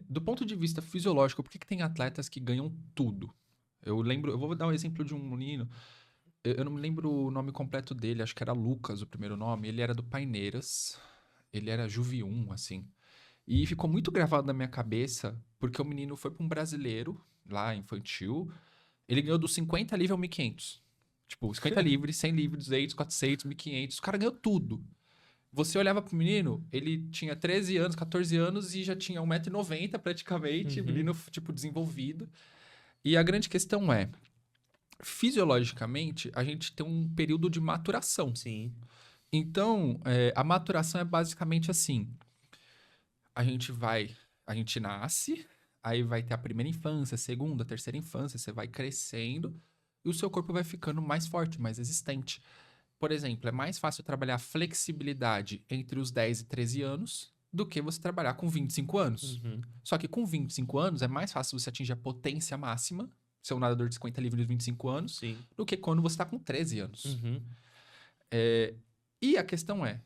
Do ponto de vista fisiológico, por que tem atletas que ganham tudo? Eu vou dar um exemplo de um menino, eu não me lembro o nome completo dele, acho que era Lucas o primeiro nome, ele era do Paineiras, ele era Juvi1, assim. E ficou muito gravado na minha cabeça, porque o menino foi para um brasileiro, lá, infantil, ele ganhou dos 50 livre ao 1.500. Tipo, 50 livre, 100 livre, 200, 400, 1.500, o cara ganhou tudo. Você olhava pro menino, ele tinha 13 anos, 14 anos e já tinha 1,90 m praticamente, Uhum. menino, tipo, desenvolvido. E a grande questão é, fisiologicamente, a gente tem um período de maturação. Sim. Então, a maturação é basicamente assim. A gente nasce, aí vai ter a primeira infância, a segunda, a terceira infância, você vai crescendo e o seu corpo vai ficando mais forte, mais resistente. Por exemplo, é mais fácil trabalhar flexibilidade entre os 10 e 13 anos do que você trabalhar com 25 anos. Uhum. Só que com 25 anos é mais fácil você atingir a potência máxima, ser um nadador de 50 livre de 25 anos, Sim. do que quando você está com 13 anos. Uhum. E a questão é,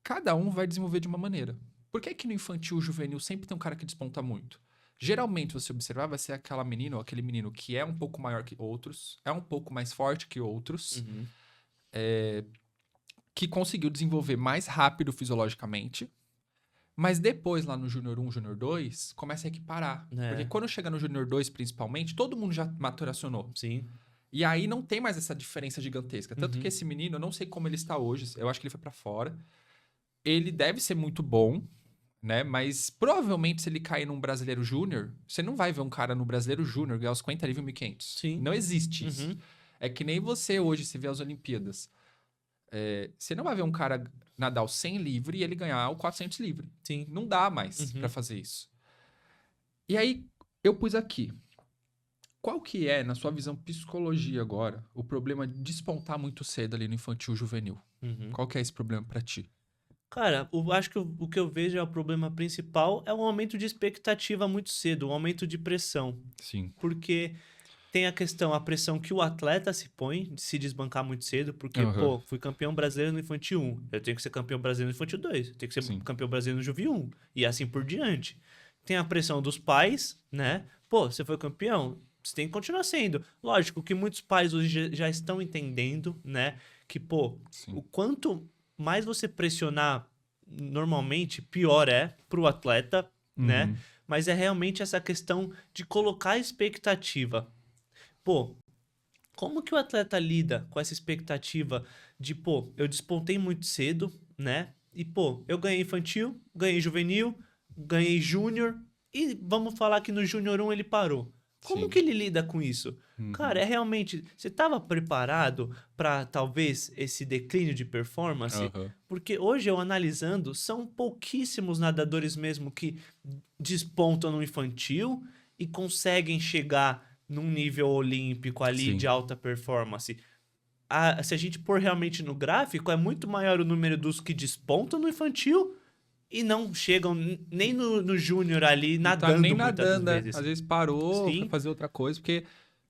cada um vai desenvolver de uma maneira. Por que que no infantil juvenil sempre tem um cara que desponta muito? Geralmente, você observar, vai ser aquela menina ou aquele menino que é um pouco maior que outros, é um pouco mais forte que outros, Uhum. que conseguiu desenvolver mais rápido fisiologicamente, mas depois, lá no Júnior 1, Júnior 2, começa a equiparar. Porque quando chega no Júnior 2, principalmente, todo mundo já maturacionou. Sim. E aí não tem mais essa diferença gigantesca. Tanto Uhum. que esse menino, eu não sei como ele está hoje, eu acho que ele foi pra fora. Ele deve ser muito bom, né? Mas provavelmente se ele cair num brasileiro júnior, você não vai ver um cara no brasileiro júnior ganhar os 50 livre 1.500. Sim. Não existe isso. Uhum. É que nem você hoje, se vê as Olimpíadas. Você não vai ver um cara nadar o 100 livre e ele ganhar o 400 livre. Sim. Não dá mais Uhum. pra fazer isso. E aí, eu pus aqui. Qual que é, na sua visão psicologia agora, o problema de despontar muito cedo ali no infantil juvenil? Uhum. Qual que é esse problema pra ti? Cara, acho que o que eu vejo é o problema principal é um aumento de expectativa muito cedo, um aumento de pressão. Sim. Porque tem a pressão que o atleta se põe de se desbancar muito cedo, porque, Aham. pô, fui campeão brasileiro no Infantil 1, eu tenho que ser campeão brasileiro no Infantil 2, eu tenho que ser Sim. campeão brasileiro no Juvenil 1, e assim por diante. Tem a pressão dos pais, né? Pô, você foi campeão, você tem que continuar sendo. Lógico que muitos pais hoje já estão entendendo, né? Que, pô, Sim. o quanto mais você pressionar, normalmente, pior é pro atleta, né? Uhum. Mas é realmente essa questão de colocar expectativa. Pô, como que o atleta lida com essa expectativa de, pô, eu despontei muito cedo, né? E, pô, eu ganhei infantil, ganhei juvenil, ganhei júnior, e vamos falar que no júnior 1 ele parou. Como Sim. que ele lida com isso? Cara, Uhum. é realmente. Você estava preparado para talvez esse declínio de performance? Aham. Porque hoje eu analisando, são pouquíssimos nadadores mesmo que despontam no infantil e conseguem chegar num nível olímpico ali de Sim. alta performance. Se a gente pôr realmente no gráfico, é muito maior o número dos que despontam no infantil e não chegam nem no júnior ali Não tá nem nadando muitas das nadando, né? vezes. Às vezes parou, foi Sim, fazer outra coisa, porque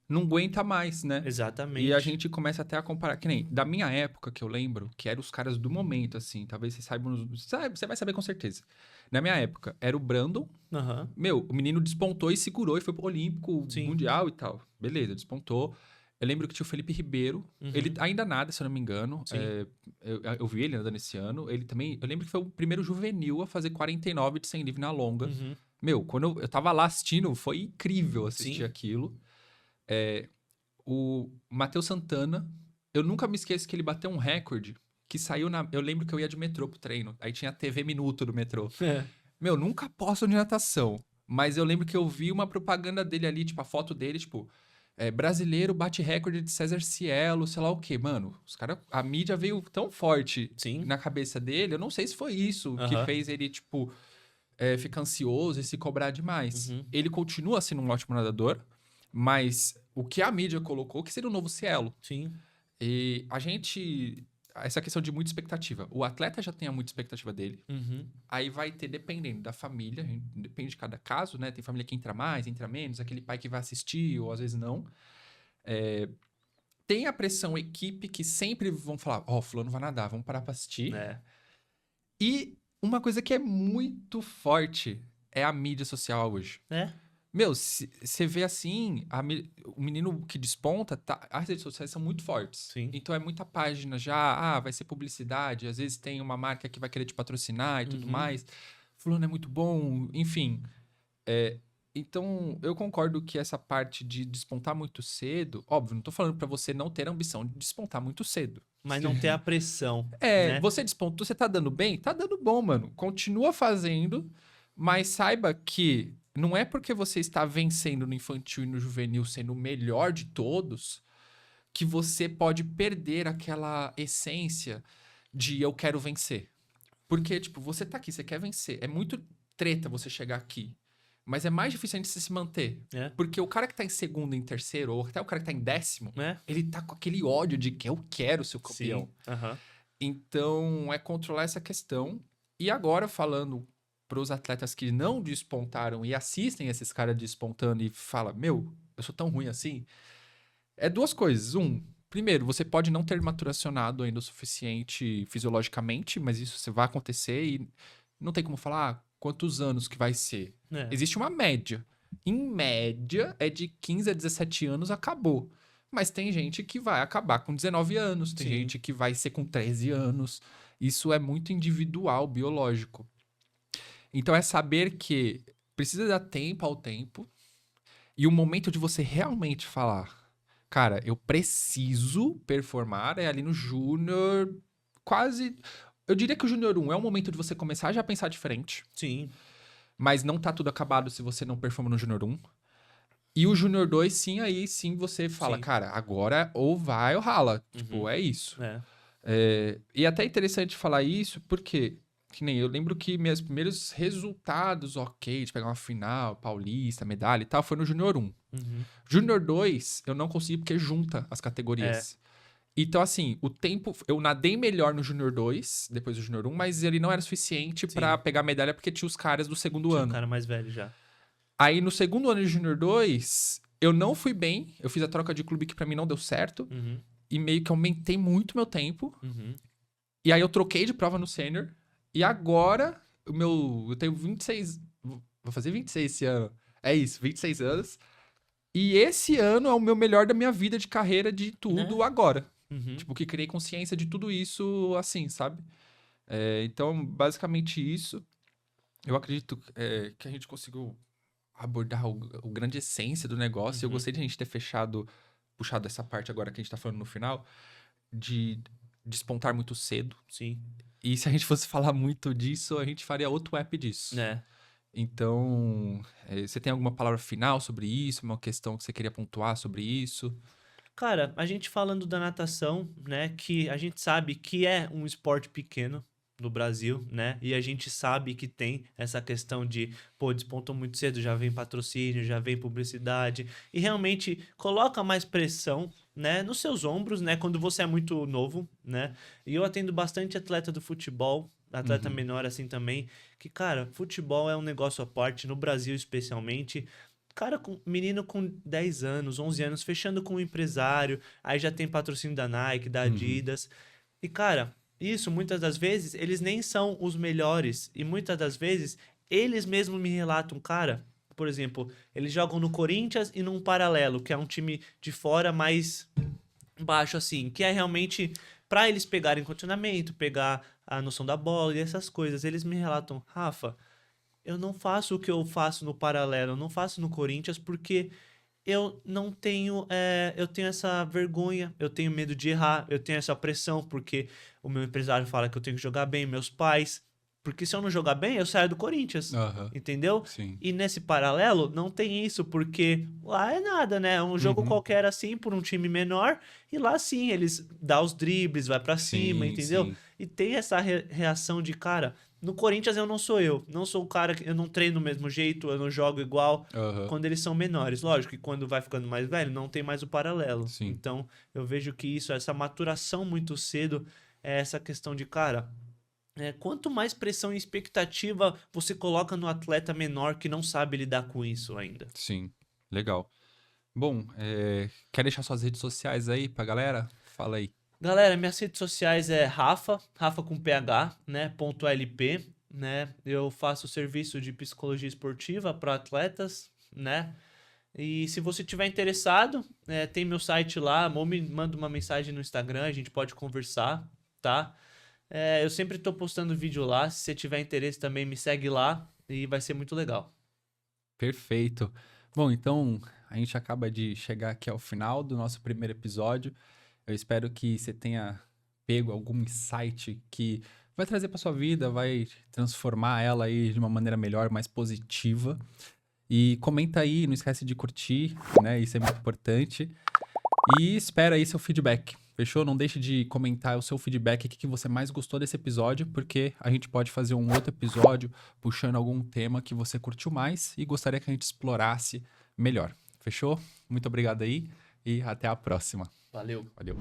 não aguenta mais, né? E a exatamente. gente começa até a comparar, que nem da minha época que eu lembro, que eram os caras do momento, assim, talvez vocês saibam, você vai saber com certeza. Na minha época, era o Brandon, Aham, meu, o menino despontou e segurou e foi pro Olímpico, sim. Mundial e tal. Beleza, despontou. Eu lembro que tinha o Felipe Ribeiro, ele Uhum, ainda nada, se eu não me engano, sim. eu vi ele andando esse ano, ele também, eu lembro que foi o primeiro juvenil a fazer 49 de 100 livre na longa. Uhum, Meu, quando eu tava lá assistindo, foi incrível assistir sim. aquilo. O Matheus Santana, eu nunca me esqueço que ele bateu um recorde que saiu na. Eu lembro que eu ia de metrô pro treino. Aí tinha a TV Minuto do metrô. É, Meu, nunca posto de natação. Mas eu lembro que eu vi uma propaganda dele ali, tipo, a foto dele, tipo, brasileiro bate recorde de César Cielo, sei lá o quê. Mano, os caras. A mídia veio tão forte sim. na cabeça dele. Eu não sei se foi isso que Aham. fez ele, tipo, ficar ansioso e se cobrar demais. Uhum, Ele continua sendo um ótimo nadador, mas o que a mídia colocou que seria o novo Cielo. sim. E a gente. Essa questão de muita expectativa. O atleta já tem a muita expectativa dele. Uhum, Aí vai ter, dependendo da família, depende de cada caso, né? Tem família que entra mais, entra menos, aquele pai que vai assistir, ou às vezes não. Tem a pressão equipe que sempre vão falar: Ó, fulano vai nadar, vamos parar pra assistir. é. E uma coisa que é muito forte é a mídia social hoje. É? Meu, você vê assim, o menino que desponta, as redes sociais são muito fortes. Sim. Então é muita página já, vai ser publicidade, às vezes tem uma marca que vai querer te patrocinar e tudo Uhum, mais. Fulano é muito bom, enfim. Então eu concordo que essa parte de despontar muito cedo, óbvio, não tô falando pra você não ter a ambição de despontar muito cedo. mas não ter a pressão, né? Você despontou, você tá dando bem? Tá dando bom, mano. Continua fazendo, mas saiba que não é porque você está vencendo no infantil e no juvenil, sendo o melhor de todos, que você pode perder aquela essência de eu quero vencer. Porque, tipo, você tá aqui, você quer vencer. É muito treta você chegar aqui. Mas é mais difícil ainda você se manter. É, Porque o cara que tá em segundo, em terceiro, ou até o cara que tá em décimo, né? ele tá com aquele ódio de que eu quero ser o campeão. Sim. Aham. Então, é controlar essa questão. E agora, falando para os atletas que não despontaram e assistem esses caras despontando e fala, meu, eu sou tão ruim assim, é duas coisas. Primeiro, você pode não ter maturacionado ainda o suficiente fisiologicamente, mas isso vai acontecer e não tem como falar quantos anos que vai ser. É. Existe uma média. Em média, é de 15 a 17 anos, acabou. Mas tem gente que vai acabar com 19 anos, tem Sim. gente que vai ser com 13 anos. Isso é muito individual, biológico. Então é saber que precisa dar tempo ao tempo e o momento de você realmente falar, cara, eu preciso performar é ali no júnior, quase. Eu diria que o júnior 1 é o momento de você começar já a pensar diferente, Sim. mas não tá tudo acabado se você não performa no júnior 1. E o Júnior 2, sim, aí sim você fala, Sim. cara, agora ou vai ou rala. Tipo, Uhum. é isso. É. E até é interessante falar isso, porque, que nem eu lembro que meus primeiros resultados, ok, de pegar uma final, paulista, medalha e tal, foi no Júnior 1. Uhum. Júnior 2, eu não consegui porque junta as É. categorias. Então, assim, o tempo... Eu nadei melhor no Júnior 2, depois do Júnior 1, mas ele não era suficiente Sim. pra pegar medalha porque tinha os caras do segundo Tinha um ano. cara mais velho já. Aí, no segundo ano de Júnior 2, eu não fui bem. Eu fiz a troca de clube que pra mim não deu certo. Uhum, E meio que aumentei muito meu tempo. uhum. E aí, eu troquei de prova no sênior. E agora, eu tenho 26... Vou fazer 26 esse ano. É isso, 26 anos. E esse ano é o meu melhor da minha vida de carreira de tudo agora. Uhum. Tipo, que criei consciência de tudo isso assim, sabe? Então, basicamente isso. Eu acredito que a gente conseguiu abordar o grande essência do negócio. Eu Uhum. gostei de a gente ter puxado essa parte agora que a gente tá falando no final, de despontar muito cedo. Sim. E se a gente fosse falar muito disso, a gente faria outro app disso. É. Então, você tem alguma palavra final sobre isso? Uma questão que você queria pontuar sobre isso? Cara, a gente falando da natação, né, que a gente sabe que é um esporte pequeno no Brasil, né, e a gente sabe que tem essa questão de, pô, despontou muito cedo, já vem patrocínio, já vem publicidade, e realmente coloca mais pressão, né, nos seus ombros, né, quando você é muito novo, né, e eu atendo bastante atleta do futebol, atleta Uhum. menor assim também, que, cara, futebol é um negócio à parte, no Brasil especialmente. Cara, menino com 10 anos, 11 anos, fechando com um empresário, aí já tem patrocínio da Nike, da Uhum. Adidas. E, cara, isso muitas das vezes eles nem são os melhores. E muitas das vezes eles mesmos me relatam, cara, por exemplo, eles jogam no Corinthians e num Paralelo, que é um time de fora mais baixo, assim, que é realmente pra eles pegarem condicionamento, pegar a noção da bola e essas coisas. Eles me relatam, Rafa. Eu não faço o que eu faço no Paralelo, eu não faço no Corinthians porque eu não tenho, eu tenho essa vergonha, eu tenho medo de errar, eu tenho essa pressão porque o meu empresário fala que eu tenho que jogar bem, meus pais, porque se eu não jogar bem, eu saio do Corinthians, Aham. entendeu? Sim. E nesse Paralelo não tem isso, porque lá é nada, né? É um jogo Uhum. qualquer assim, por um time menor, e lá sim, eles dão os dribles, vai pra cima, Sim, entendeu? sim. E tem essa reação de, cara, no Corinthians eu não sou eu. Não sou o cara que eu não treino do mesmo jeito, eu não jogo igual Aham. quando eles são menores. Lógico que quando vai ficando mais velho, não tem mais o paralelo. Sim. Então, eu vejo que isso, essa maturação muito cedo, é essa questão de, cara, quanto mais pressão e expectativa você coloca no atleta menor que não sabe lidar com isso ainda. Sim. Legal. Bom, quer deixar suas redes sociais aí pra galera? Fala aí. Galera, minhas redes sociais é Rafa com PH, né, ponto .lp, né? Eu faço serviço de psicologia esportiva para atletas, né? E se você tiver interessado, tem meu site lá, ou me manda uma mensagem no Instagram, a gente pode conversar, tá? Eu sempre tô postando vídeo lá, se você tiver interesse também me segue lá e vai ser muito legal. Perfeito. Bom, então a gente acaba de chegar aqui ao final do nosso primeiro episódio. Eu espero que você tenha pego algum insight que vai trazer para sua vida, vai transformar ela aí de uma maneira melhor, mais positiva. E comenta aí, não esquece de curtir, né? Isso é muito importante. E espera aí seu feedback. Fechou? Não deixe de comentar o seu feedback, o que você mais gostou desse episódio, porque a gente pode fazer um outro episódio puxando algum tema que você curtiu mais e gostaria que a gente explorasse melhor. Fechou? Muito obrigado aí e até a próxima. Valeu. Valeu.